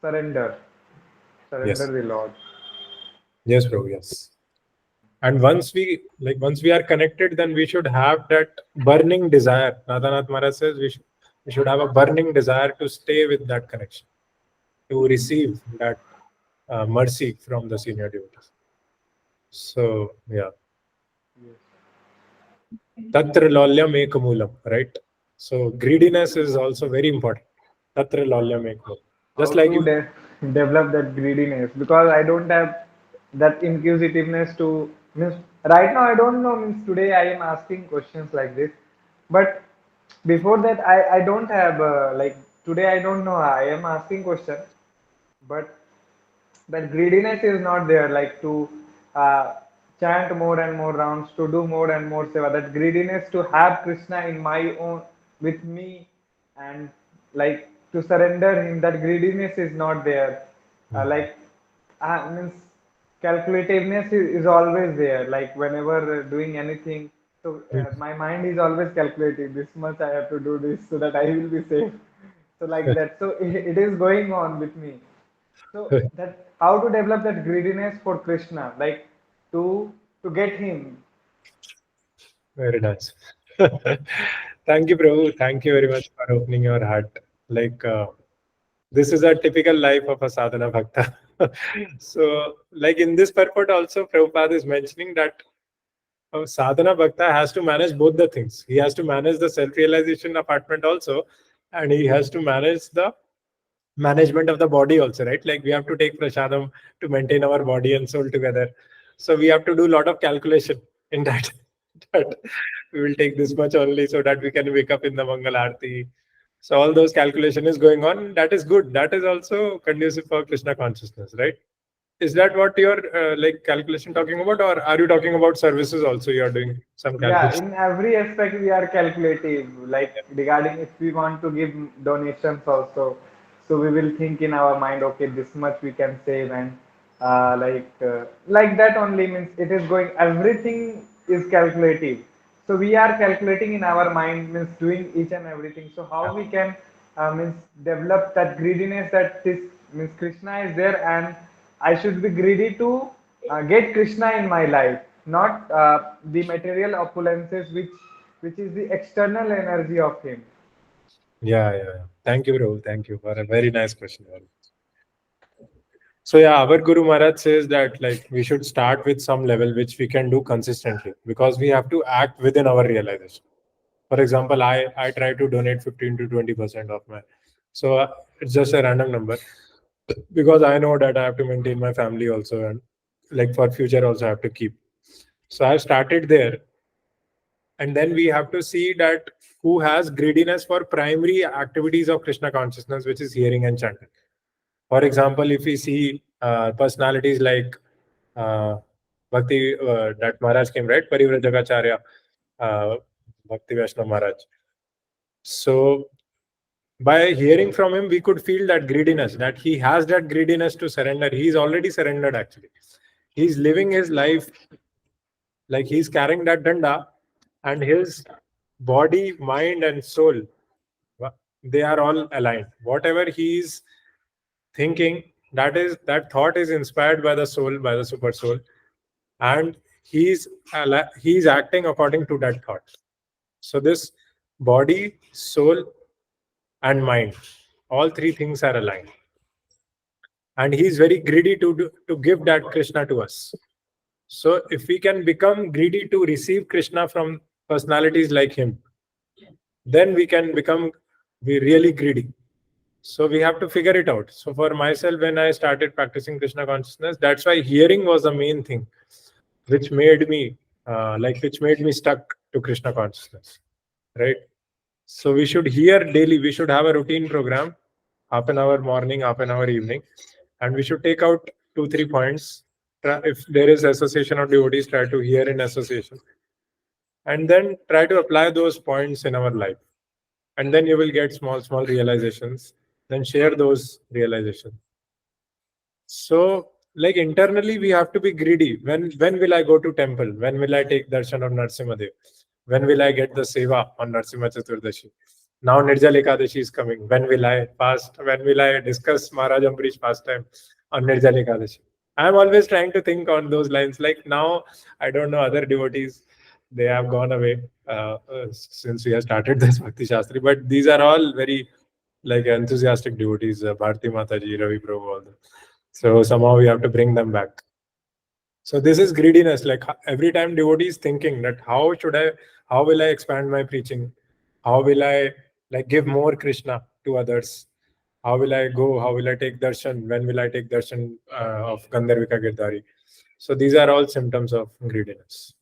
surrender Yes. the Lord. Yes, bro. Yes. And once we are connected, then we should have that burning desire. Radhanath Maharaj says we should have a burning desire to stay with that connection, to receive that mercy from the senior devotees. So yeah, tatra lolyam ekamulam, right? So greediness is also very important. Tatra lolyam ekamulam. How Just like to you, develop that greediness, because I don't have that inquisitiveness to means right now I don't know, means today I am asking questions like this, but before that I don't have like today I don't know, I am asking question, but that greediness is not there, like to uh, chant more and more rounds, to do more and more seva, that greediness to have Krishna in my own with me, and like to surrender him, that greediness is not there. Like means calculativeness is always there, like whenever doing anything, so my mind is always calculating, this much I have to do this so that I will be safe, so like that, so it is going on with me. So that how to develop that greediness for Krishna, like to get him. very nice. Thank you, Prabhu. Thank you very much for opening your heart. Like this is a typical life of a sadhana bhakta. So, like in this purport, also Prabhupada is mentioning that a sadhana bhakta has to manage both the things. He has to manage the self-realization apartment also, and he has to manage the management of the body also, right? Like we have to take prasadam to maintain our body and soul together. So we have to do a lot of calculation in that. That we will take this much only so that we can wake up in the Mangal Aarti. So all those calculation is going on. That is good. That is also conducive for Krishna consciousness, right? Is that what you're like calculation talking about, or are you talking about services also? You are doing some Yeah, calculation. in every aspect we are calculative, like regarding if we want to give donations also. So we will think in our mind, okay, this much we can save, and like that only, means it is going, everything is calculative. So we are calculating in our mind, means doing each and everything. So how we can means develop that greediness, that this means Krishna is there and I should be greedy to get Krishna in my life, not the material opulences which is the external energy of him. Yeah. Thank you, bro. Thank you for a very nice question. So yeah, our Guru Maharaj says that like we should start with some level which we can do consistently, because we have to act within our realization. For example, I try to donate 15 to 20% of my, so it's just a random number, because I know that I have to maintain my family also, and like for future also I have to keep. So I've started there, and then we have to see that who has greediness for primary activities of Krishna consciousness, which is hearing and chanting. For example, if we see personalities like Bhakti, that Maharaj came, right? Parivrajagacharya, Bhakti Vaishnava Maharaj. So by hearing from him, we could feel that greediness, that he has that greediness to surrender. He's already surrendered actually. He's living his life like he's carrying that danda, and his body, mind, and soul, they are all aligned. Whatever he's thinking, that thought is inspired by the soul, by the super soul, and he's acting according to that thought. So this body, soul, and mind, all three things are aligned, and he's very greedy to give that Krishna to us. So if we can become greedy to receive Krishna from personalities like him, then we can become really greedy. So we have to figure it out. So for myself, when I started practicing Krishna consciousness, that's why hearing was the main thing, which made me which made me stuck to Krishna consciousness, right? So we should hear daily. We should have a routine program, half an hour morning, half an hour evening, and we should take out 2 3 points. If there is association of devotees, try to hear in association, and then try to apply those points in our life, and then you will get small realizations. Then share those realizations. So, like internally, we have to be greedy. When will I go to temple? When will I take darshan of Narsimhadev? When will I get the seva on Narsimha Chaturdashi? Now Nirjal Ekadashi is coming. When will I fast? When will I discuss Maharaj Ambarish pastime on Nirjal Ekadashi? I'm always trying to think on those lines. Like now, I don't know other devotees; they have gone away since we have started this Bhakti Shastri. But these are all very like enthusiastic devotees. Bharti Mataji, Ravi Prabhu, all that. So somehow we have to bring them back. So this is greediness. Like every time devotee is thinking that how will I expand my preaching? How will I like give more Krishna to others? How will I go? How will I take darshan? When will I take darshan of Gandharvika Girdhari? So these are all symptoms of greediness.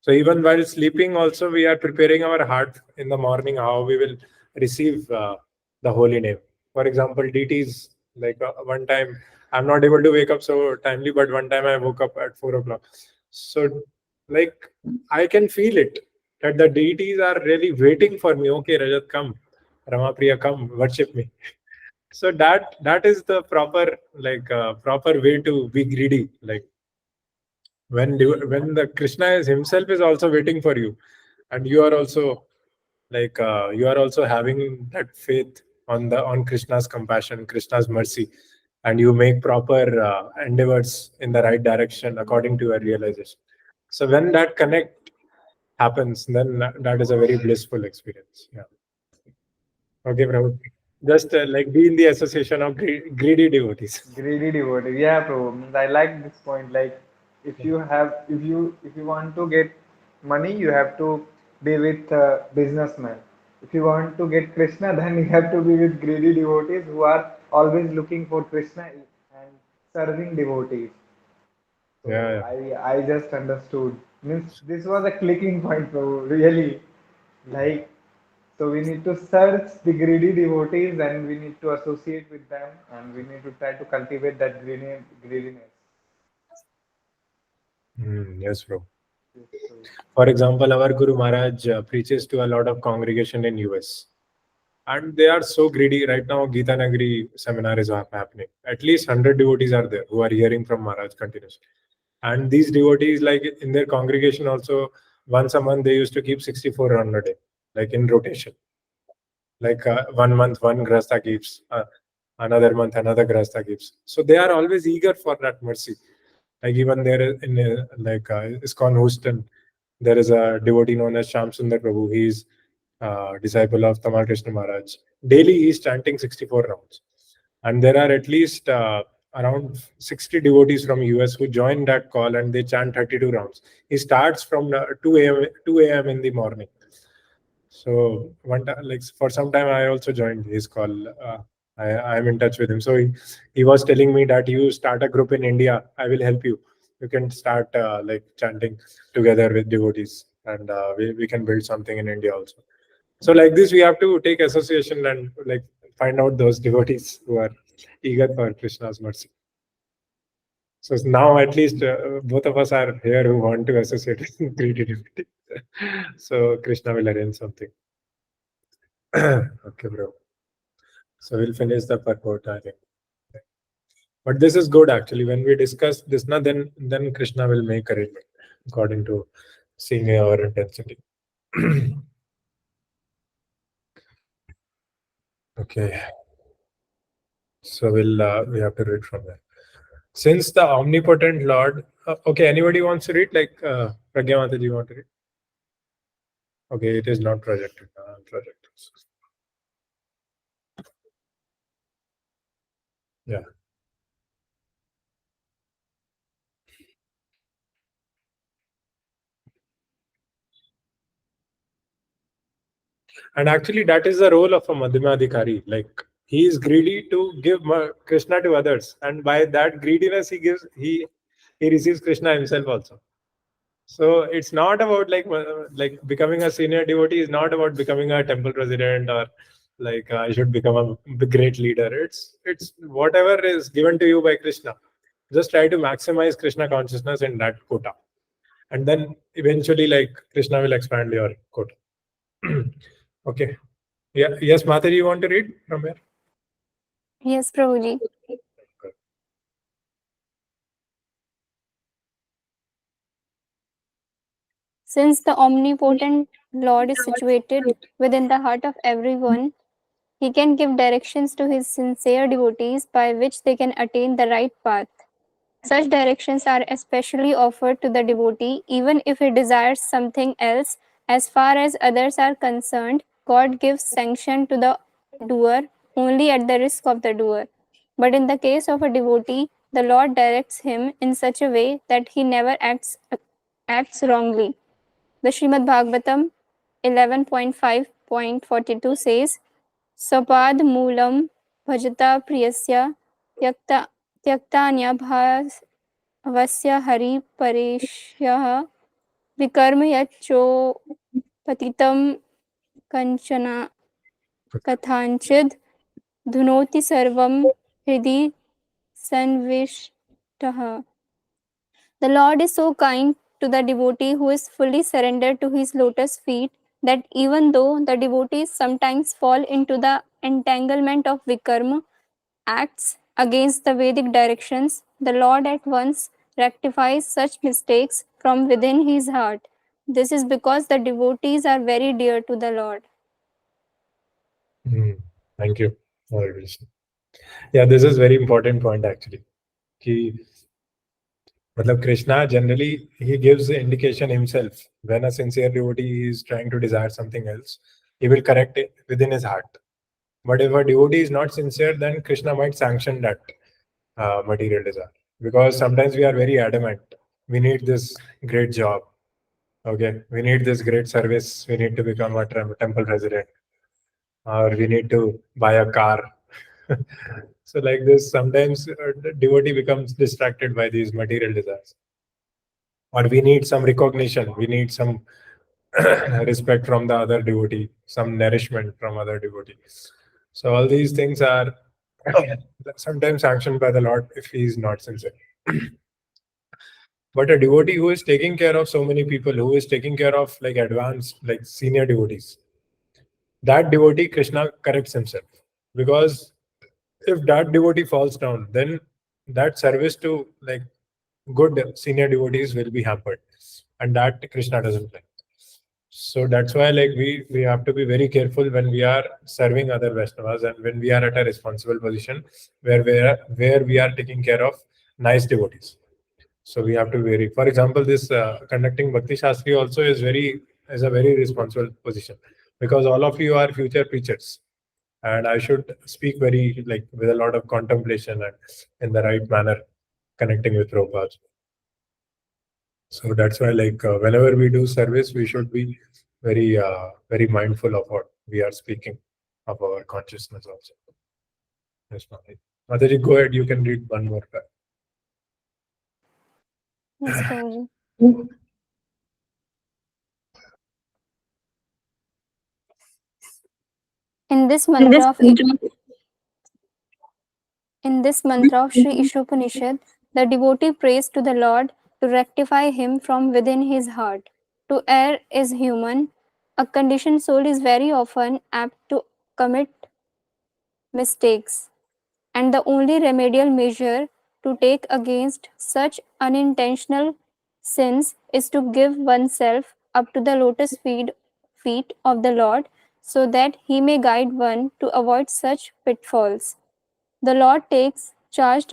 So even while sleeping, also we are preparing our heart in the morning how we will receive the holy name. For example, deities, like one time I'm not able to wake up so timely, but one time I woke up at 4 o'clock. So like I can feel it that the deities are really waiting for me. Okay, Rajat, come. Ramapriya, come, worship me. So that is the proper way to be greedy. Like when the Krishna is himself is also waiting for you, and you are also you are also having that faith on Krishna's compassion, Krishna's mercy, and you make proper endeavors in the right direction according to your realization. So when that connect happens, then that is a very blissful experience. Yeah. Okay, Prabhu. Just like be in the association of greedy devotees. Greedy devotee. Yeah, bro. Means I like this point. Like, if you want to get money, you have to be with businessmen. If you want to get Krishna, then you have to be with greedy devotees who are always looking for Krishna and serving devotees. Yeah, So yeah. I just understood. Means this was a clicking point, bro. Really, like, so we need to search the greedy devotees and we need to associate with them and we need to try to cultivate that greediness. Yes, bro. Yes, so For example, our Guru Maharaj preaches to a lot of congregation in US. and they are so greedy. Right now, Gita Nagari seminar is happening. At least 100 devotees are there who are hearing from Maharaj continuously. And these devotees, like in their congregation also, once a month, they used to keep 64 run a day, like in rotation. Like 1 month, one grasta keeps, another month, another grasta keeps. So they are always eager for that mercy. Like even there in ISKCON Houston, there is a devotee known as Sham Sundar Prabhu. He's disciple of Tamal Krishna Maharaj. Daily he's chanting 64 rounds. And there are at least around 60 devotees from US who join that call, and they chant 32 rounds. He starts from 2 a.m. in the morning. So one time, like for some time, I also joined his call. I'm in touch with him. So he was telling me that you start a group in India. I will help you. You can start like chanting together with devotees, and we can build something in India also. So like this, we have to take association and like find out those devotees who are eager for Krishna's mercy. So now at least both of us are here who want to associate with greedy devotees. So Krishna will arrange something. Okay, bro. So we'll finish the purport, I think. But this is good actually. When we discuss this, now then Krishna will make arrangement according to seeing our intensity. Okay. So we have to read from there. Since the omnipotent Lord. Okay, anybody wants to read? Like Pragya Mataji, want to read? Okay, it is not projected. Projected. Yeah. And actually, that is the role of a Madhyamadhikari. Like he is greedy to give Krishna to others, and by that greediness, he receives Krishna himself also. So it's not about like becoming a senior devotee is not about becoming a temple president or like I should become a great leader. It's whatever is given to you by Krishna. Just try to maximize Krishna consciousness in that quota, and then eventually, like Krishna will expand your quota. Okay. Yeah. Yes, Mataji, you want to read from here? Yes, Prabhuji. Since the omnipotent Lord is situated within the heart of everyone, he can give directions to his sincere devotees by which they can attain the right path. Such directions are especially offered to the devotee even if he desires something else. As far as others are concerned, God gives sanction to the doer only at the risk of the doer. But in the case of a devotee, the Lord directs him in such a way that he never acts wrongly. The Srimad Bhagavatam 11.5.42 says, Sapad Moolam Bhajata Priyasya Tyaktanya Bhavasya Hari Parishyah Vikarma Yacho Patitam Kanchana Kathanchid Dhunoti Sarvam Hridi Sanvishtaha. The Lord is so kind to the devotee who is fully surrendered to his lotus feet that even though the devotees sometimes fall into the entanglement of vikarma, acts against the Vedic directions, the Lord at once rectifies such mistakes from within his heart. This is because the devotees are very dear to the Lord. Thank you. Hare Krishna. Yeah, this is very important point actually. Matlab Krishna generally he gives the indication himself. When a sincere devotee is trying to desire something else, he will correct it within his heart. But if a devotee is not sincere, then Krishna might sanction that material desire. Because sometimes we are very adamant. We need this great job. Okay, we need this great service. We need to become a temple resident, or we need to buy a car. So like this, sometimes the devotee becomes distracted by these material desires. Or we need some recognition, we need some respect from the other devotee, some nourishment from other devotees. So all these things are sometimes sanctioned by the Lord if he is not sincere. But a devotee who is taking care of so many people, who is taking care of like advanced, like senior devotees, that devotee, Krishna corrects himself. Because if that devotee falls down, then that service to like good senior devotees will be hampered, and that Krishna doesn't like. So that's why like we have to be very careful when we are serving other Vaishnavas and when we are at a responsible position where we are taking care of nice devotees. So we have to be very. For example, this conducting Bhakti Shastri also is a very responsible position, because all of you are future preachers, and I should speak very like with a lot of contemplation and in the right manner, connecting with Prabhupada. So that's why like whenever we do service, we should be very mindful of what we are speaking, of our consciousness also. Yes, Mataji, go ahead. You can read one more part. Yes, Prabhuji. In this mantra of Sri Isopanisad, the devotee prays to the Lord to rectify him from within his heart. To err is human. A conditioned soul is very often apt to commit mistakes, and the only remedial measure to take against such unintentional sins is to give oneself up to the feet of the Lord, so that he may guide one to avoid such pitfalls. The Lord takes charge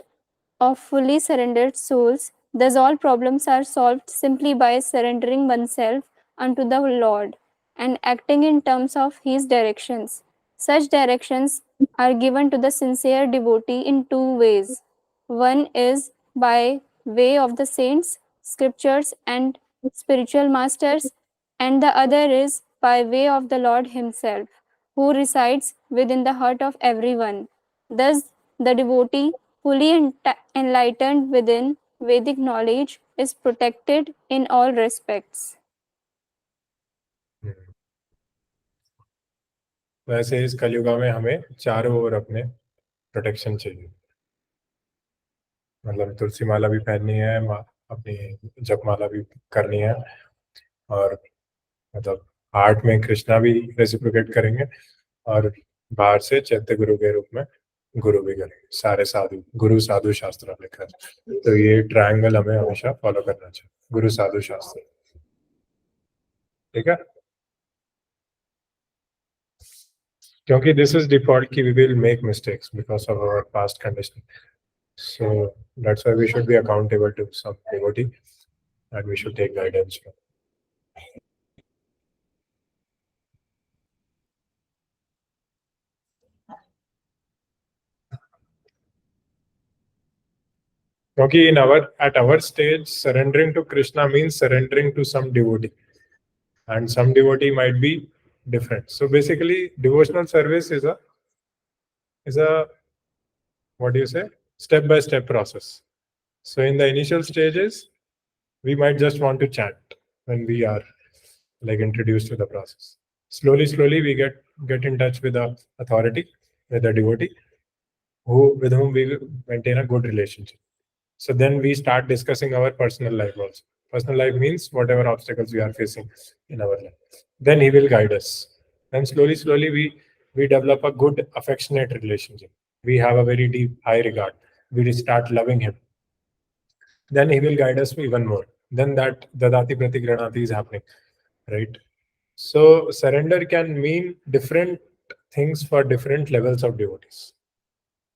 of fully surrendered souls. Thus, all problems are solved simply by surrendering oneself unto the Lord and acting in terms of His directions. Such directions are given to the sincere devotee in two ways. One is by way of the saints, scriptures, and spiritual masters, and the other is by way of the Lord Himself, who resides within the heart of everyone. Thus, the devotee, fully enlightened within Vedic knowledge, is protected in all respects. वैसे इस कलयुगा में हमें चारों ओर अपने protection चाहिए. मतलब तुलसी माला भी पहननी है, अपनी जपमाला भी करनी है, और मतलब हार्ट में कृष्णा भी रेसिप्रोकेट करेंगे, और बाहर से चैत्य गुरु के रूप में गुरु भी करेंगे. सारे साधु, गुरु साधु शास्त्र लिखा है. तो ये ट्रायंगल हमें हमेशा फॉलो करना चाहिए, गुरु साधु शास्त्र. ठीक है, क्योंकि दिस इज डिफॉल्ट कि we will make mistakes because of our past conditioning. So that's why we should be accountable to some devotee, and we should take guidance from. क्योंकि at our stage, surrendering to Krishna means surrendering to some devotee, and some devotee might be different. So basically, devotional service is a what do you say, step-by-step process. So in the initial stages, we might just want to chant when we are like introduced to the process. Slowly we get in touch with the authority, with the devotee, with whom we maintain a good relationship. So then we start discussing our personal life also. Personal life means whatever obstacles we are facing in our life. Then he will guide us. Then slowly we develop a good affectionate relationship. We have a very deep high regard. We start loving him. Then he will guide us even more. Then that dadati pratigranati is happening, right? So surrender can mean different things for different levels of devotees.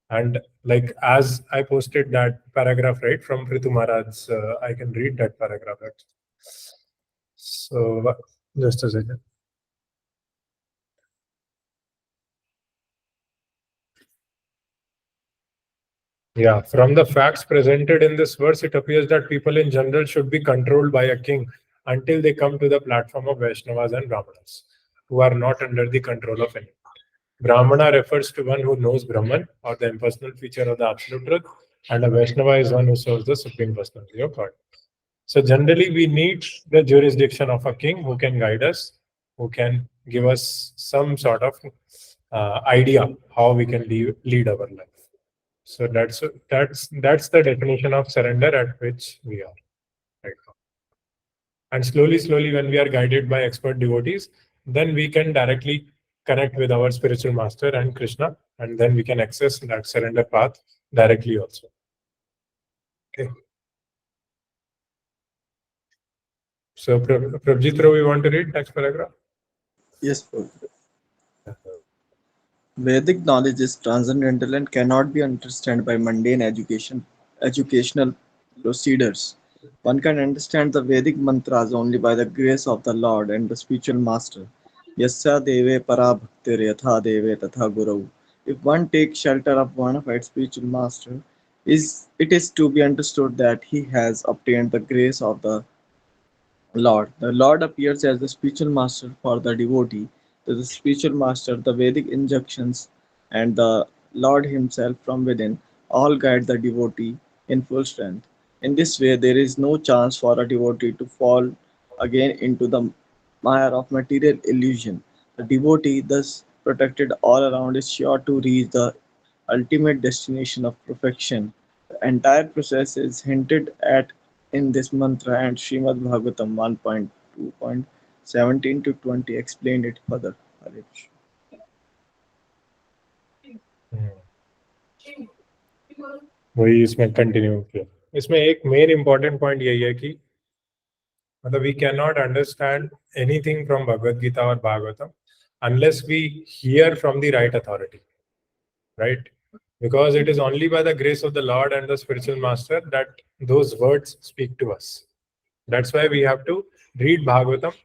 And like as I posted that paragraph, right, from Prithu Maharaj's, I can read that paragraph actually. So just a second. Yeah, from the facts presented in this verse, it appears that people in general should be controlled by a king until they come to the platform of Vaishnavas and Brahmanas, who are not under the control of anyone. Brahmana refers to one who knows Brahman, or the impersonal feature of the absolute truth, and a Vaishnava is one who serves the Supreme Personality of God. So generally, we need the jurisdiction of a king who can guide us, who can give us some sort of idea how we can lead our life. So that's the definition of surrender at which we are right now. And slowly, when we are guided by expert devotees, then we can directly connect with our spiritual master and Krishna, and then we can access that surrender path directly also. Okay. So, Prabjit, we want to read next paragraph? Yes, Prabhu. Vedic knowledge is transcendental and cannot be understood by mundane educational procedures. One can understand the Vedic mantras only by the grace of the Lord and the spiritual master. Yasya deve para bhaktir yatha deve tatha guru. If one takes shelter of one of its spiritual master, it is to be understood that he has obtained the grace of the Lord. The Lord appears as the spiritual master for the devotee. To the spiritual master, the Vedic injunctions and the Lord Himself from within all guide the devotee in full strength. In this way, there is no chance for a devotee to fall again into the mire of material illusion. The devotee, thus protected all around, is sure to reach the ultimate destination of perfection. The entire process is hinted at in this mantra, and Srimad Bhagavatam 1.2.17 to 20 explained it further. Hare Krishna. वही इसमें continue किया. इसमें एक main important point यही है कि मतलब we cannot understand anything from Bhagavad Gita or Bhagavatam unless we hear from the right authority, right? Because it is only by the grace of the Lord and the spiritual master that those words speak to us. That's why we have to read Bhagavatam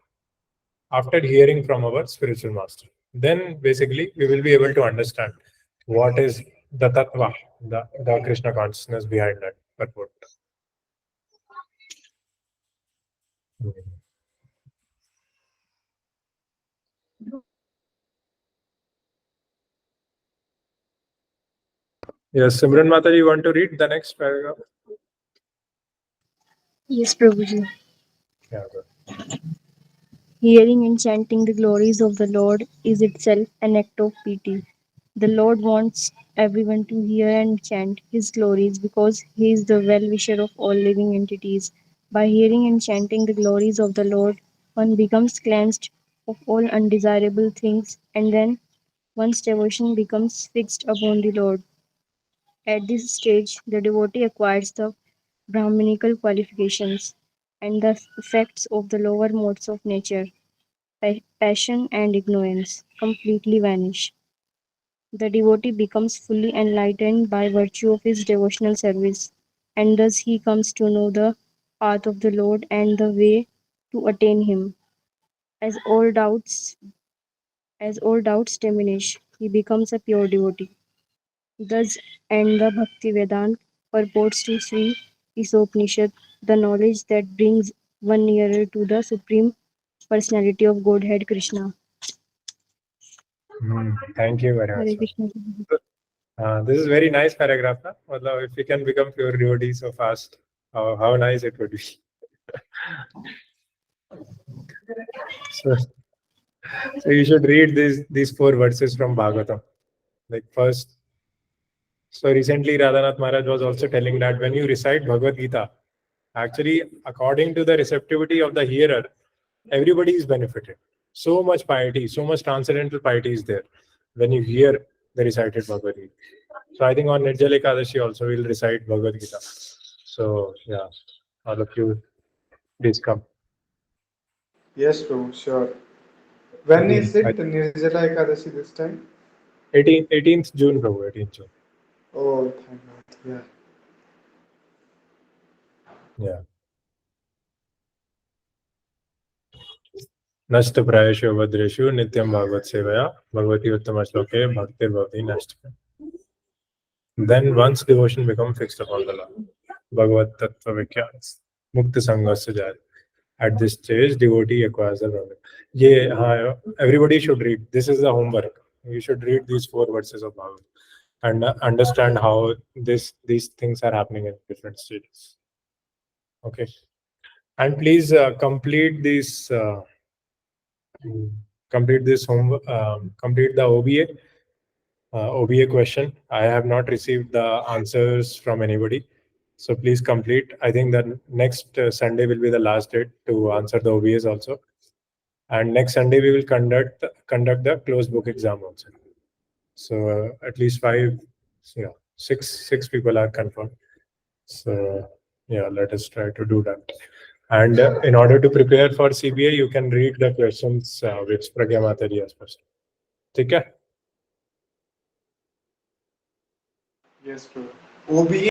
after hearing from our spiritual master. Then basically we will be able to understand what is the tattva, the Krishna consciousness behind that purport. Yes, Simran Mataji, you want to read the next paragraph? Yes, Prabhuji. Yeah, good. Hearing and chanting the glories of the Lord is itself an act of pity. The Lord wants everyone to hear and chant His glories because He is the well wisher of all living entities. By hearing and chanting the glories of the Lord, one becomes cleansed of all undesirable things, and then one's devotion becomes fixed upon the Lord. At this stage, the devotee acquires the Brahminical qualifications, and the effects of the lower modes of nature, passion and ignorance, completely vanish. The devotee becomes fully enlightened by virtue of his devotional service, and thus he comes to know the path of the Lord and the way to attain him. As all doubts as all doubts diminish, he becomes a pure devotee. Thus end the Bhakti Vedanta purports to Sri Isopanisad, the knowledge that brings one nearer to the Supreme Personality of Godhead Krishna. Thank you very much. Hare Krishna. This is very nice paragraph. Na? Matlab, if we can become pure devotee so fast, how nice it would be. so, so you should read these 4 verses from Bhagavatam. Like first, so recently Radhanath Maharaj was also telling that when you recite Bhagavad Gita, actually according to the receptivity of the hearer, everybody is benefited. So much piety, so much transcendental piety is there when you hear the recited Bhagavad Gita. So I think on Nirjala Ekadashi also we'll recite Bhagavad Gita. So yeah, all of you, please come. Yes, Prabhu, sure. When is it? I- Nirjala Ekadashi this time? 18th June, Prabhu, 18th June. Oh, thank God. Yeah. Yeah. नष्ट प्रायेषु भद्रेषु नित्यं भागवत सेवया भगवती उत्तम श्लोके भक्तिर्भवति नष्ट. Then once devotion becomes fixed upon the Lord, Bhagavad Tattva Vikyas, Mukta Sangha Sujat. At this stage, devotee acquires the Brahman. Yeah, everybody should read. This is the homework. You should read these 4 verses of Bhagavad and understand how these things are happening in different stages. Okay, and please complete this homework. Complete the OBA question. I have not received the answers from anybody. So please complete. I think that next Sunday will be the last date to answer the OBAs also. And next Sunday we will conduct the closed book exam also. So at least six people are confirmed. So yeah, let us try to do that. And in order to prepare for CBA, you can read the questions which Pragya Mataji has posted. ठीक है? Yes, bro. OBA